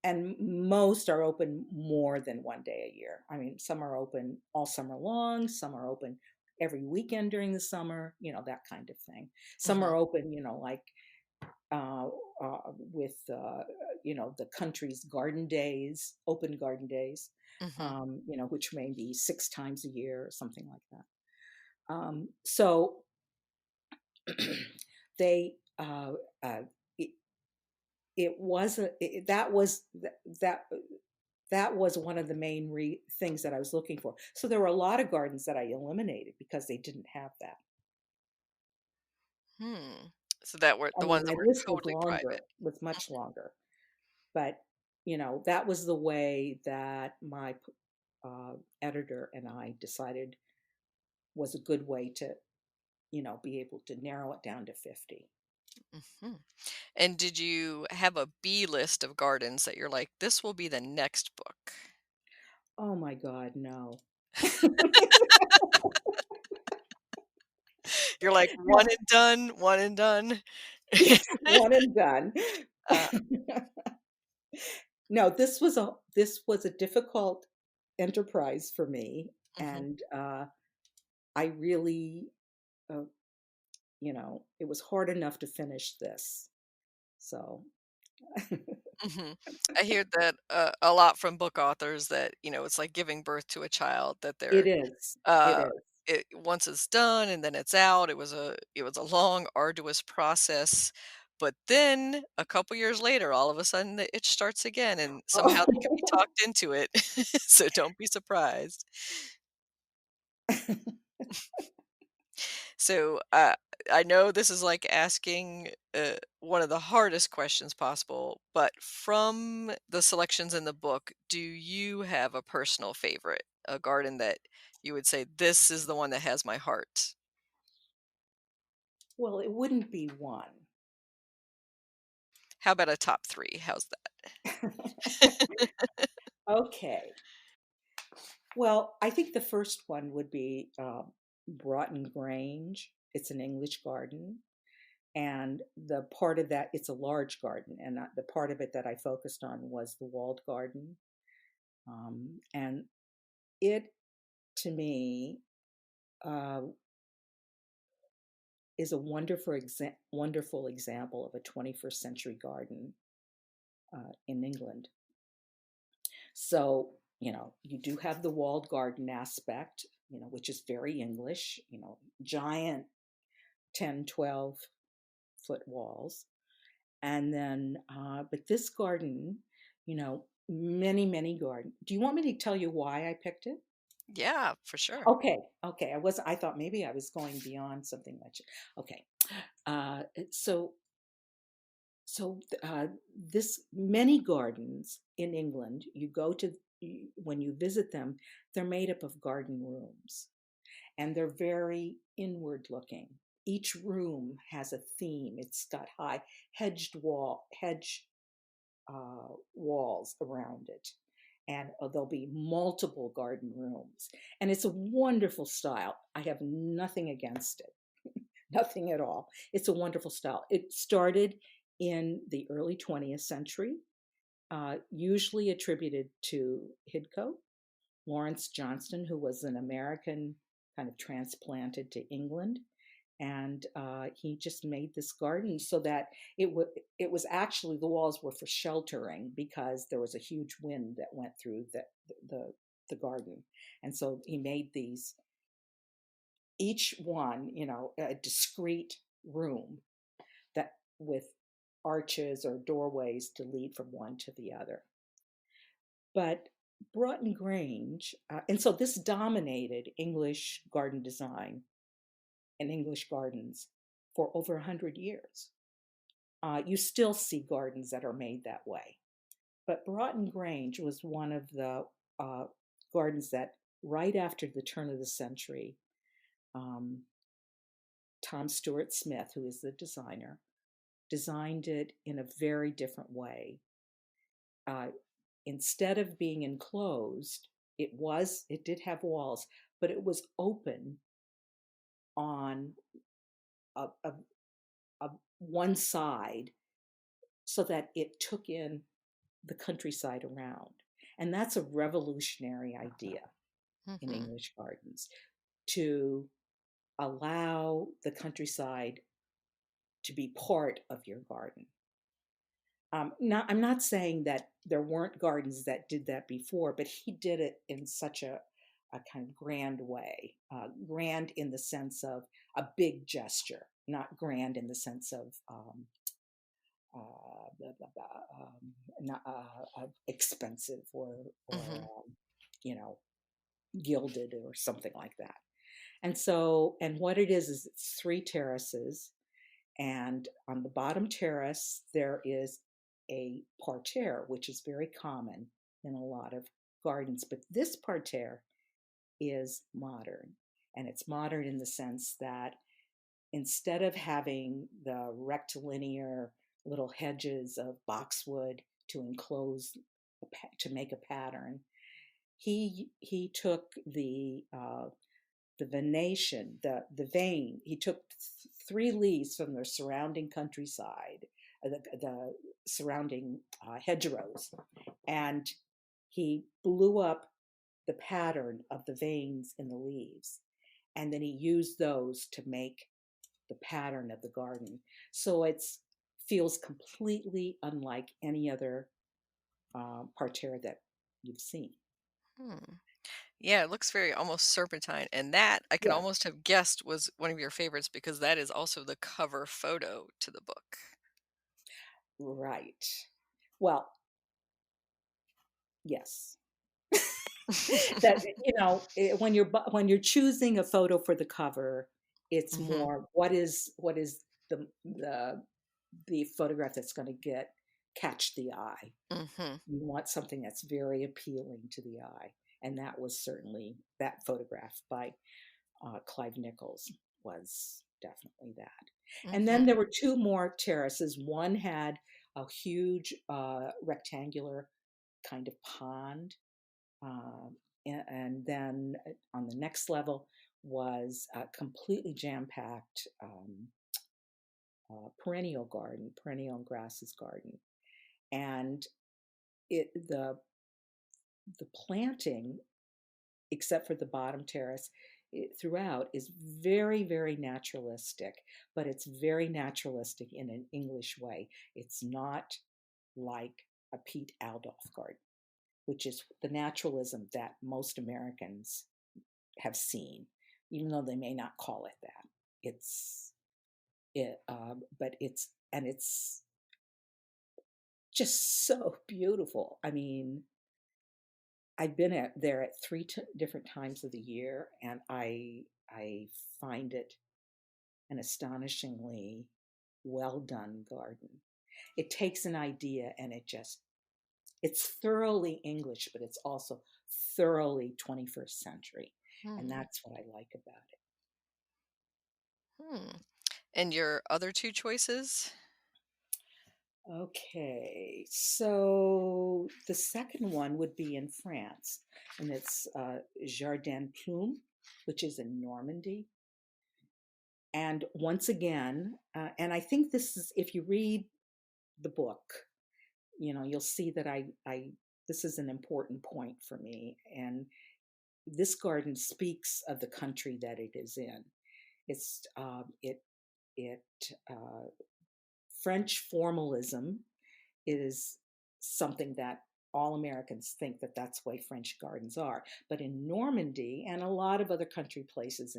and most are open more than one day a year. I mean, some are open all summer long, some are open every weekend during the summer, that kind of thing. Some Hmm. are open, like uh, with the country's garden days, open garden days, Hmm. which may be 6 times a year or something like that. So they it, it was a it, that that was one of the main things that I was looking for. So there were a lot of gardens that I eliminated because they didn't have that. Hmm. So that were I the mean, ones my that were list was totally private. longer, was much longer, but that was the way that my editor and I decided was a good way to, be able to narrow it down to 50. Hmm. And did you have a B list of gardens that you're like, this will be the next book? Oh my God, no. You're like, No, "One and done, one and done." yes, one and done. Uh, No, this was a difficult enterprise for me, mhm, and I really, uh, it was hard enough to finish this. So, mhm. I hear that, a lot from book authors that, it's like giving birth to a child, that it they're, is. It uh, is. once it's done and then it's out, it was a long, arduous process, but then a couple years later, all of a sudden, the itch starts again, and somehow they can be Oh. talked into it, so don't be surprised. So, I know this is like asking one of the hardest questions possible, but from the selections in the book, do you have a personal favorite? A garden that you would say, this is the one that has my heart? Well, it wouldn't be one. How about a top 3? How's that? Okay. Well, I think the first one would be Broughton Grange. It's an English garden. And the part of that, it's a large garden. And the part of it that I focused on was the walled garden. And it, to me, uh, is a wonderful example of a 21st century garden in England. So, you do have the walled garden aspect, which is very English, giant 10, 12-foot walls. And then, but this garden, many, many garden. Do you want me to tell you why I picked it? Yeah, for sure. Okay, okay. I thought maybe I was going beyond something that okay. Uh, so, so this many gardens in England, you go to when you visit them, they're made up of garden rooms, and they're very inward looking. Each room has a theme. It's got high hedge walls around it, and there'll be multiple garden rooms, and it's a wonderful style. I have nothing against it, nothing at all. It's a wonderful style. It started in the early 20th century, usually attributed to Hidcote, Lawrence Johnston, who was an American kind of transplanted to England. And he just made this garden so that it was actually, the walls were for sheltering because there was a huge wind that went through the the garden, and so he made these, each one, a discrete room that with arches or doorways to lead from one to the other. But Broughton Grange, and so this dominated English garden design and English gardens for over 100 years. You still see gardens that are made that way. But Broughton Grange was one of the uh, gardens that, right after the turn of the century, um, Tom Stuart Smith, who is the designer, designed it in a very different way. Uh, Instead of being enclosed, it did have walls, but it was open on a, a, a one side so that it took in the countryside around. And that's a revolutionary idea in Mhm. English gardens, to allow the countryside to be part of your garden. I'm not saying that there weren't gardens that did that before, but he did it in such a kind of grand way. Grand in the sense of a big gesture, not grand in the sense of blah, blah, blah, not expensive or Mhm. you know gilded or something like that. And so, and what it is it's three terraces, and on the bottom terrace, there is a parterre, which is very common in a lot of gardens. But this parterre is modern. And it's modern in the sense that instead of having the rectilinear little hedges of boxwood to enclose, to make a pattern, he took the venation, the vein. He took three leaves from the surrounding countryside, the surrounding hedgerows, and he blew up the pattern of the veins in the leaves. And then he used those to make the pattern of the garden. So it's feels completely unlike any other parterre that you've seen. Hmm. Yeah, it looks very almost serpentine, and that I could Yeah, almost have guessed was one of your favorites because that is also the cover photo to the book. right. Well, yes. That when you're choosing a photo for the cover, it's Mhm. more what is the photograph that's going to get catch the eye. Mhm. You want something that's very appealing to the eye, and that was certainly that photograph by Clive Nichols was definitely that. And then Mhm. there were two more terraces. One had a huge rectangular kind of pond. And then on the next level was a completely jam-packed perennial garden, perennial grasses garden. And it the planting, except for the bottom terrace, throughout is very, very naturalistic, but it's very naturalistic in an English way. It's not like a Pete Aldolf garden, which is the naturalism that most Americans have seen, even though they may not call it that. It's but it's just so beautiful. I mean, I've been there at different times of the year, and I find it an astonishingly well done garden. It takes an idea and it's thoroughly English, but it's also thoroughly 21st century, and Hmm. that's what I like about it. Hmm. And your other two choices? Okay, so the second one would be in France, and it's Jardin Plume, which is in Normandy. And once again, and I think this is, if you read the book, you'll see that this is an important point for me. And this garden speaks of the country that it is in. It's it French formalism is something that all Americans think that that's the way French gardens are. But in Normandy and a lot of other country places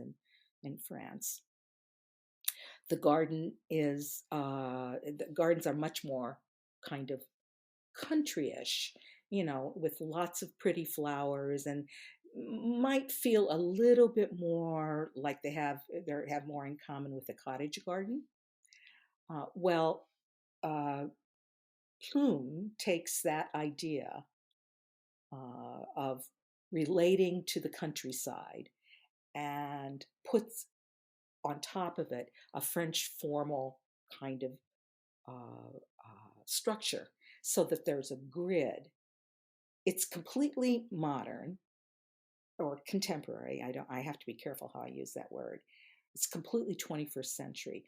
in France, the gardens are much more kind of countryish, with lots of pretty flowers, and might feel a little bit more like they have more in common with the cottage garden. Well, uh, Plume takes that idea of relating to the countryside and puts on top of it a French formal kind of structure, so that there's a grid. It's completely modern or contemporary. I have to be careful how I use that word. It's completely 21st century,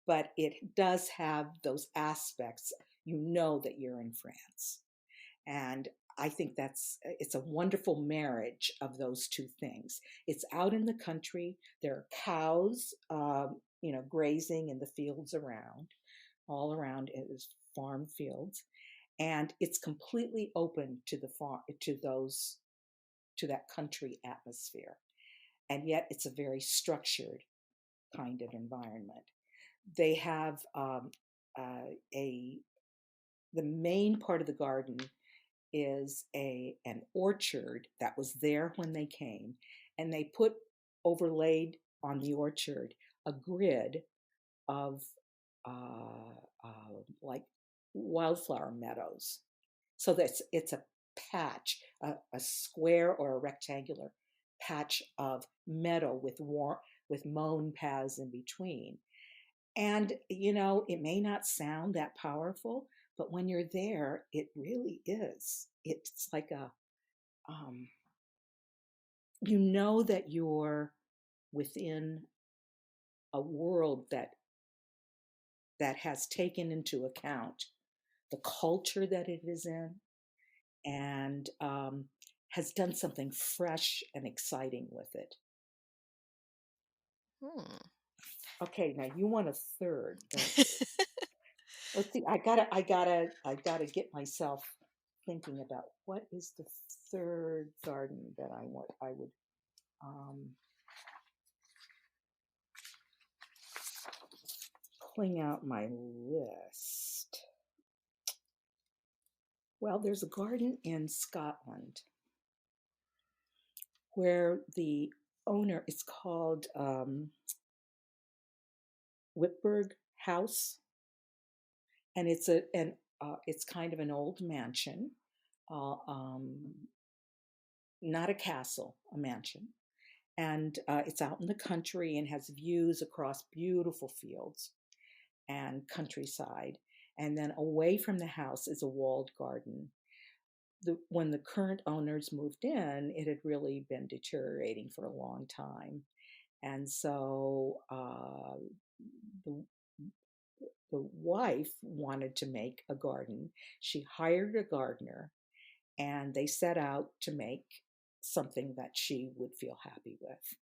but it does have those aspects. You know that you're in France. And I think it's a wonderful marriage of those two things. It's out in the country. There are cows, grazing in the fields around. All around it is farm fields, and it's completely open to the farm, to that country atmosphere. And yet, it's a very structured kind of environment. They have a the main part of the garden is an orchard that was there when they came, and they put overlaid on the orchard a grid of like wildflower meadows. So that's it's a patch, a square or a rectangular patch of meadow with mown paths in between. And it may not sound that powerful, but when you're there, it really is. It's like um, that you're within a world that has taken into account the culture that it is in, and has done something fresh and exciting with it. Hmm. Okay, now you want a third, don't you? Let's see. I gotta get myself thinking about what is the third garden that I want. I would um, pulling out my list. Well, there's a garden in Scotland where the owner, it's called Whitburg House, and it's kind of an old mansion, uh, um, not a castle, a mansion, and it's out in the country and has views across beautiful fields and countryside. And then away from the house is a walled garden. When the current owners moved in, it had really been deteriorating for a long time. And so the, the wife wanted to make a garden. She hired a gardener and they set out to make something that she would feel happy with.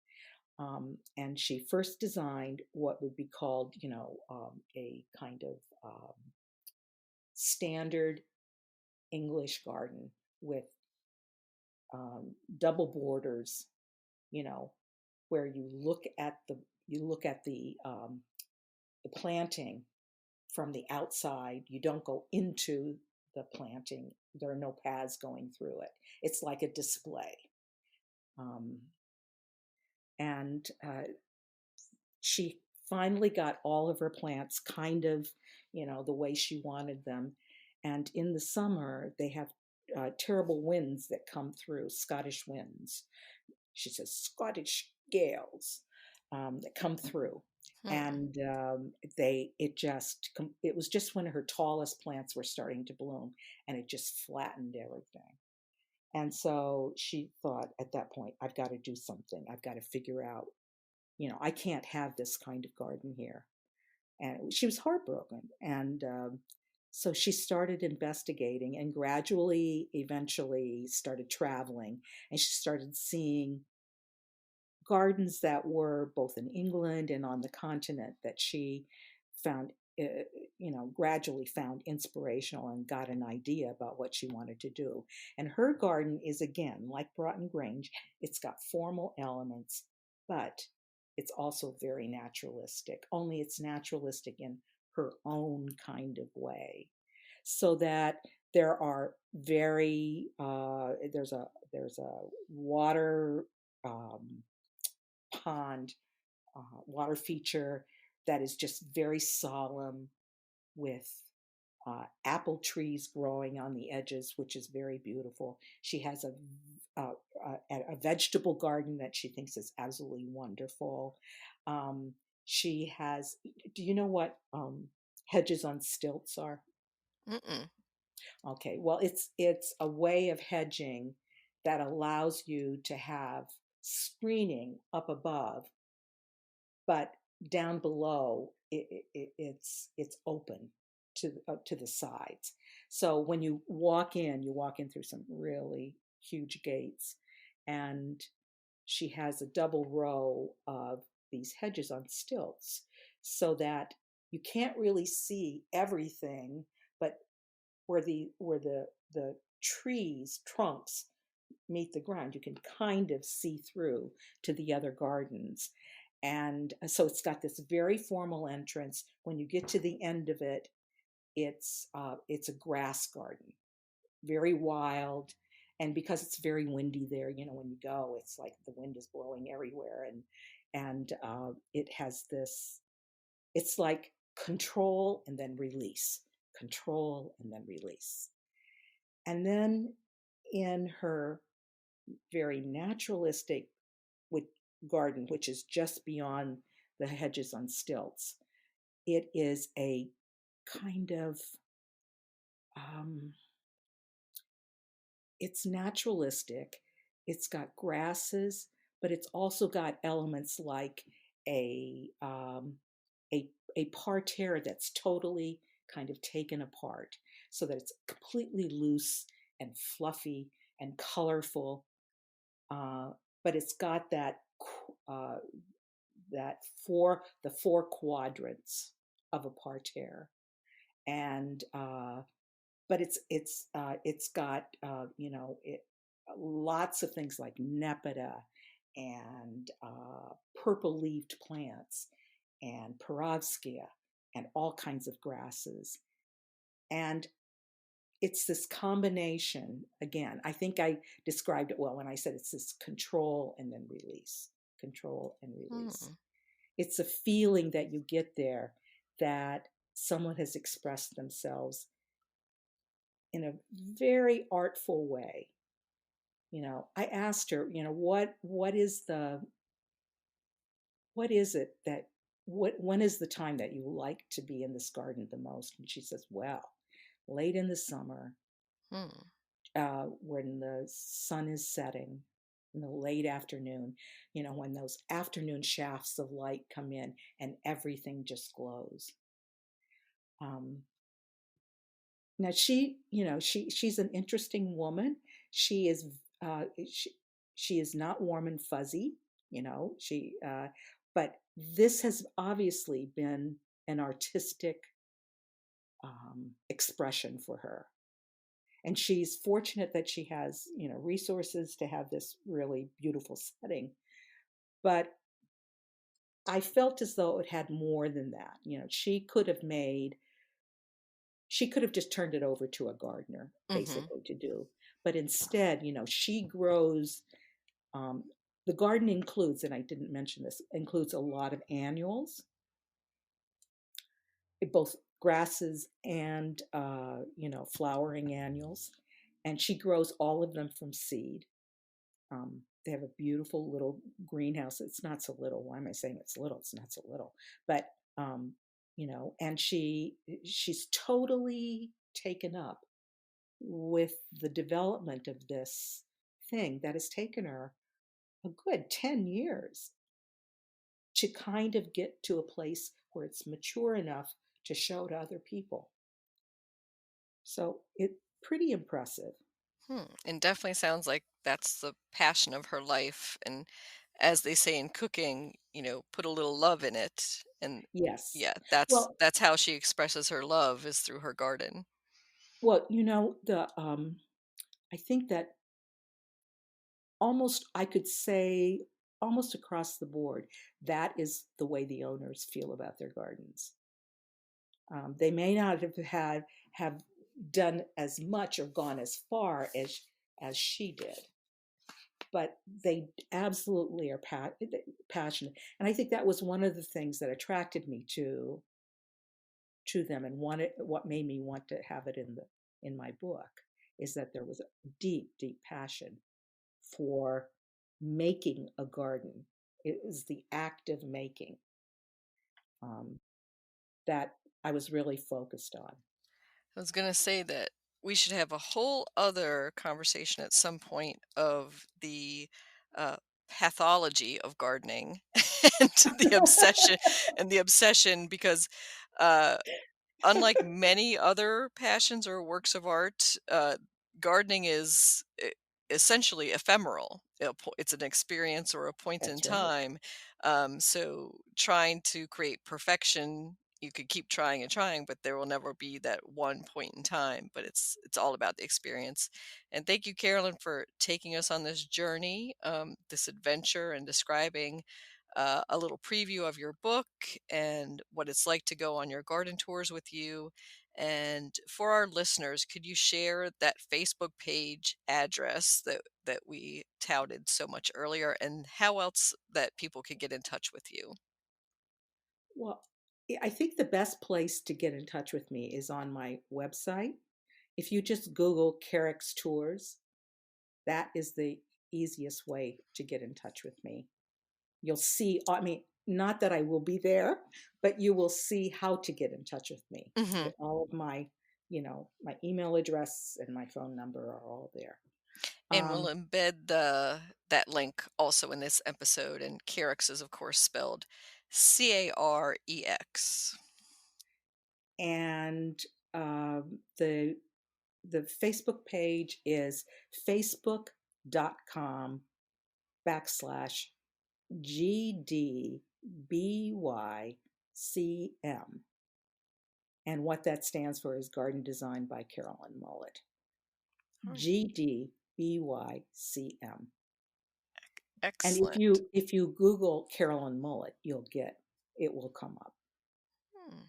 And she first designed what would be called, a kind of standard English garden with double borders, you know, where you look at the planting from the outside. You don't go into the planting. There are no paths going through it. It's like a display. Um, and she finally got all of her plants kind of, the way she wanted them. And in the summer, they have terrible winds that come through, Scottish winds. She says Scottish gales that come through. Hmm. And it was just when her tallest plants were starting to bloom, and it just flattened everything. And so she thought at that point, I've got to do something. I've got to figure out, I can't have this kind of garden here. And she was heartbroken. And so she started investigating and gradually, eventually started traveling. And she started seeing gardens that were both in England and on the continent that she found, gradually found inspirational and got an idea about what she wanted to do. And her garden is, again, like Broughton Grange, it's got formal elements, but it's also very naturalistic, only it's naturalistic in her own kind of way. So that there are there's a water um, pond, water feature that is just very solemn with apple trees growing on the edges, which is very beautiful. She has a vegetable garden that she thinks is absolutely wonderful. Um, she has, do you know what hedges on stilts are? Mm-mm. Okay, well, it's a way of hedging that allows you to have screening up above, but down below it's open to the sides. So when you walk in through some really huge gates, and she has a double row of these hedges on stilts, so that you can't really see everything, but where the trees trunks meet the ground, you can kind of see through to the other gardens. And so it's got this very formal entrance. When you get to the end of it, it's a grass garden, very wild. And because it's very windy there, when you go, it's like the wind is blowing everywhere, and it has this. It's like control and then release, control and then release. And then in her very naturalistic with garden, which is just beyond the hedges on stilts, it is a kind of um, it's naturalistic. It's got grasses, but it's also got elements like a um, a parterre that's totally kind of taken apart, so that it's completely loose and fluffy and colorful. Uh, but it's got uh, that the four quadrants of a parterre, and but it's got lots of things like nepeta and purple leaved plants and perovskia and all kinds of grasses. And it's this combination. Again, I think I described it well when I said it's this control and then release, control and release. Hmm. It's a feeling that you get there, that someone has expressed themselves in a very artful way. I asked her, what is it that when is the time that you like to be in this garden the most? And she says, well, late in the summer, Hmm. when the sun is setting in the late afternoon, when those afternoon shafts of light come in and everything just glows. Um, Now she's an interesting woman. She is uh, she, she is not warm and fuzzy, she but this has obviously been an artistic expression for her. And she's fortunate that she has, resources to have this really beautiful setting. But I felt as though it had more than that. She could have just turned it over to a gardener Hmm. basically to do. But instead, she grows. Um, the garden includes, and I didn't mention this, includes a lot of annuals, both grasses and flowering annuals, and she grows all of them from seed. They have a beautiful little greenhouse. It's not so little. Why am I saying it's little? It's not so little, but um, and she's totally taken up with the development of this thing that has taken her a good 10 years to kind of get to a place where it's mature enough to show to other people. So it's pretty impressive. Hmm. And definitely sounds like that's the passion of her life. And as they say in cooking, put a little love in it. And Yes. yeah, that's Well, that's how she expresses her love is through her garden. the I think that almost I could say almost across the board, that is the way the owners feel about their gardens. They may not have done as much or gone as far as she did, but they absolutely are passionate. And I think that was one of the things that attracted me to them and what made me want to have it in my book is that there was a deep, deep passion for making a garden. It was the act of making um, that I was really focused on. I was gonna say that we should have a whole other conversation at some point of the uh, pathology of gardening and the obsession because uh, unlike many other passions or works of art, gardening is essentially ephemeral. It's an experience or a point in That's right. time. So trying to create perfection, you could keep trying and trying, but there will never be that one point in time. But it's all about the experience. And thank you, Carolyn, for taking us on this journey, this adventure, and describing a little preview of your book and what it's like to go on your garden tours with you. And for our listeners, could you share that Facebook page address that we touted so much earlier, and how else that people can get in touch with you? Well, I think the best place to get in touch with me is on my website. If you just Google Carrick's Tours, that is the easiest way to get in touch with me. You'll see, I mean, not that I will be there, but you will see how to get in touch with me. Hmm. All of my email address and my phone number are all there. And we'll Um, embed that link also in this episode. And Carex is of course spelled Carex. and the Facebook page is facebook.com/GDBYCM. And what that stands for is Garden Design by Carolyn Mullet. All right. GDBYCM. And if Excellent. you Google Carolyn Mullet, it will come up. Hmm.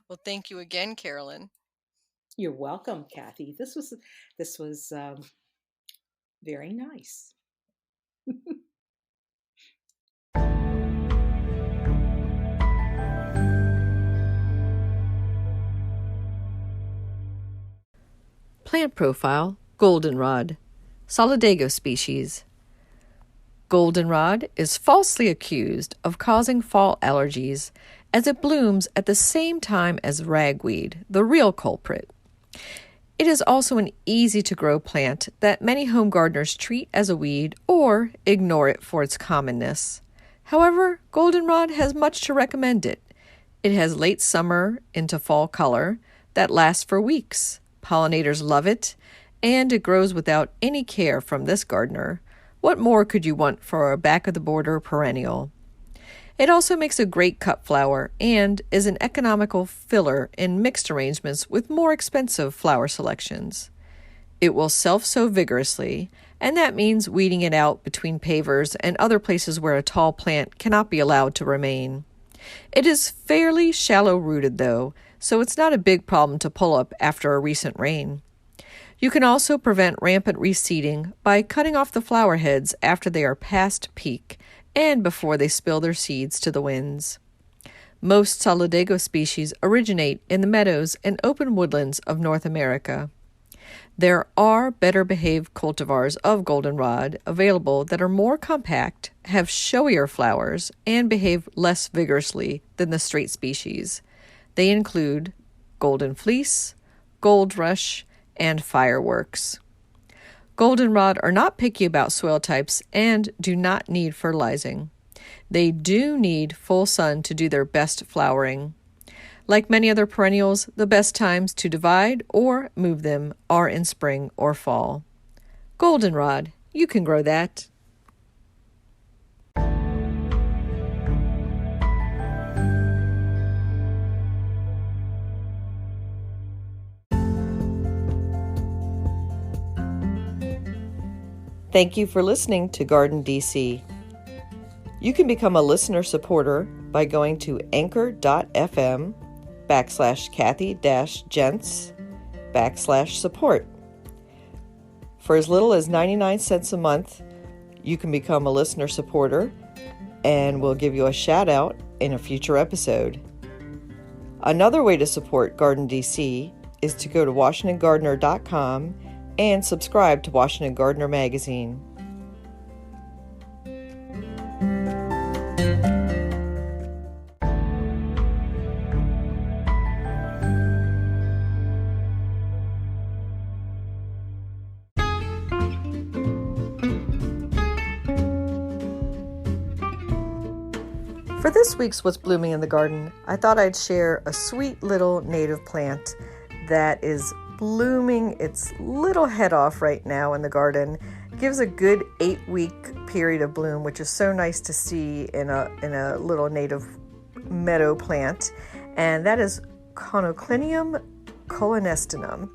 Well, thank you again, Carolyn. You're welcome, Kathy. This was very nice. Plant profile Goldenrod, Solidago species. Goldenrod is falsely accused of causing fall allergies as it blooms at the same time as ragweed, the real culprit. It is also an easy-to-grow plant that many home gardeners treat as a weed or ignore it for its commonness. However, goldenrod has much to recommend it. It has late summer into fall color that lasts for weeks. Pollinators love it, and it grows without any care from this gardener. What more could you want for a back-of-the-border perennial? It also makes a great cut flower and is an economical filler in mixed arrangements with more expensive flower selections. It will self-sow vigorously, and that means weeding it out between pavers and other places where a tall plant cannot be allowed to remain. It is fairly shallow-rooted, though, so it's not a big problem to pull up after a recent rain. You can also prevent rampant reseeding by cutting off the flower heads after they are past peak and before they spill their seeds to the winds. Most solidago species originate in the meadows and open woodlands of North America. There are better behaved cultivars of goldenrod available that are more compact, have showier flowers, and behave less vigorously than the straight species. They include golden fleece, gold rush, and fireworks. Goldenrod are not picky about soil types and do not need fertilizing. They do need full sun to do their best flowering. Like many other perennials, the best times to divide or move them are in spring or fall. Goldenrod, you can grow that. Thank you for listening to Garden DC. You can become a listener supporter by going to anchor.fm/Kathy-Gents/support. For as little as 99 cents a month, you can become a listener supporter and we'll give you a shout out in a future episode. Another way to support Garden DC is to go to WashingtonGardener.com and subscribe to Washington Gardener Magazine. For this week's What's Blooming in the Garden, I thought I'd share a sweet little native plant that is blooming its little head off right now in the garden. Gives a good 8-week period of bloom, which is so nice to see in a little native meadow plant, and that is Conoclinium colonestinum.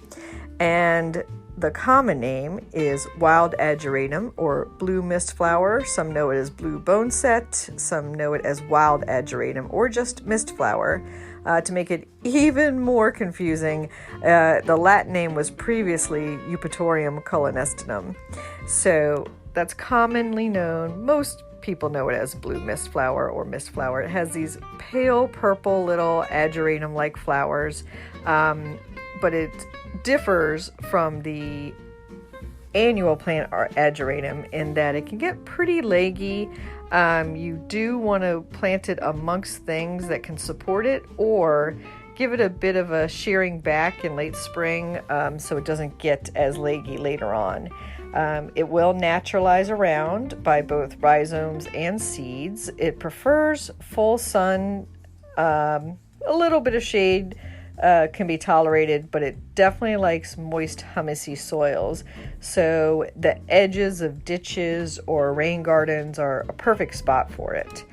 And the common name is wild ageratum or blue mist flower. Some know it as blue boneset, some know it as wild ageratum or just mist flower. To make it even more confusing, the Latin name was previously Eupatorium colonestinum. So that's commonly known. Most people know it as blue mist flower or mist flower. It has these pale purple little ageratum-like flowers, but it differs from the annual plant ageratum in that it can get pretty leggy. You do want to plant it amongst things that can support it or give it a bit of a shearing back in late spring so it doesn't get as leggy later on. It will naturalize around by both rhizomes and seeds. It prefers full sun, a little bit of shade can be tolerated, but it definitely likes moist, humusy soils. So the edges of ditches or rain gardens are a perfect spot for it.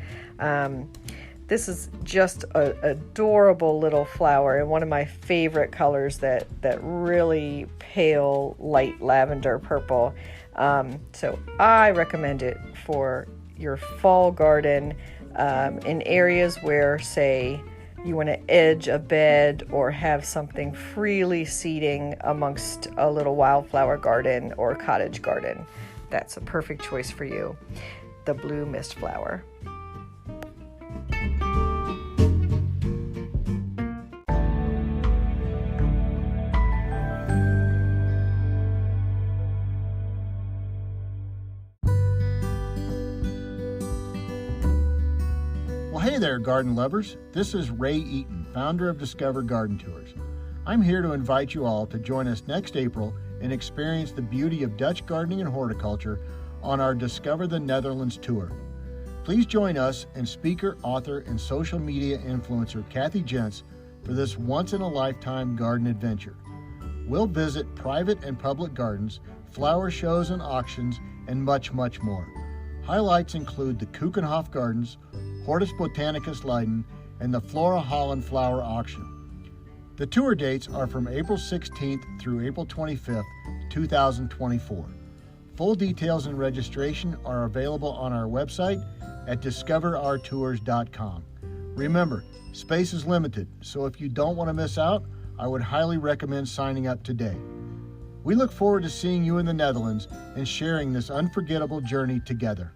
This is just an adorable little flower and one of my favorite colors, that really pale, light lavender purple. So I recommend it for your fall garden in areas where, say, you want to edge a bed or have something freely seeding amongst a little wildflower garden or cottage garden. That's a perfect choice for you. The blue mist flower. Hey there, garden lovers. This is Ray Eaton, founder of Discover Garden Tours. I'm here to invite you all to join us next April and experience the beauty of Dutch gardening and horticulture on our Discover the Netherlands tour. Please join us and speaker, author, and social media influencer Kathy Jentz for this once-in-a-lifetime garden adventure. We'll visit private and public gardens, flower shows and auctions, and much, much more. Highlights include the Keukenhof Gardens, Hortus Botanicus Leiden, and the Flora Holland Flower Auction. The tour dates are from April 16th through April 25th, 2024. Full details and registration are available on our website at discoverourtours.com. Remember, space is limited, so if you don't want to miss out, I would highly recommend signing up today. We look forward to seeing you in the Netherlands and sharing this unforgettable journey together.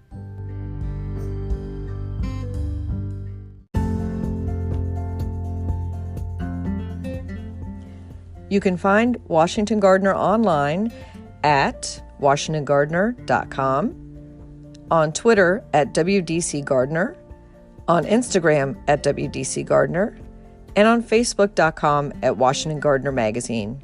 You can find Washington Gardener online at washingtongardener.com, on Twitter at WDC Gardener, on Instagram at WDC Gardener, and on Facebook.com at Washington Gardener Magazine.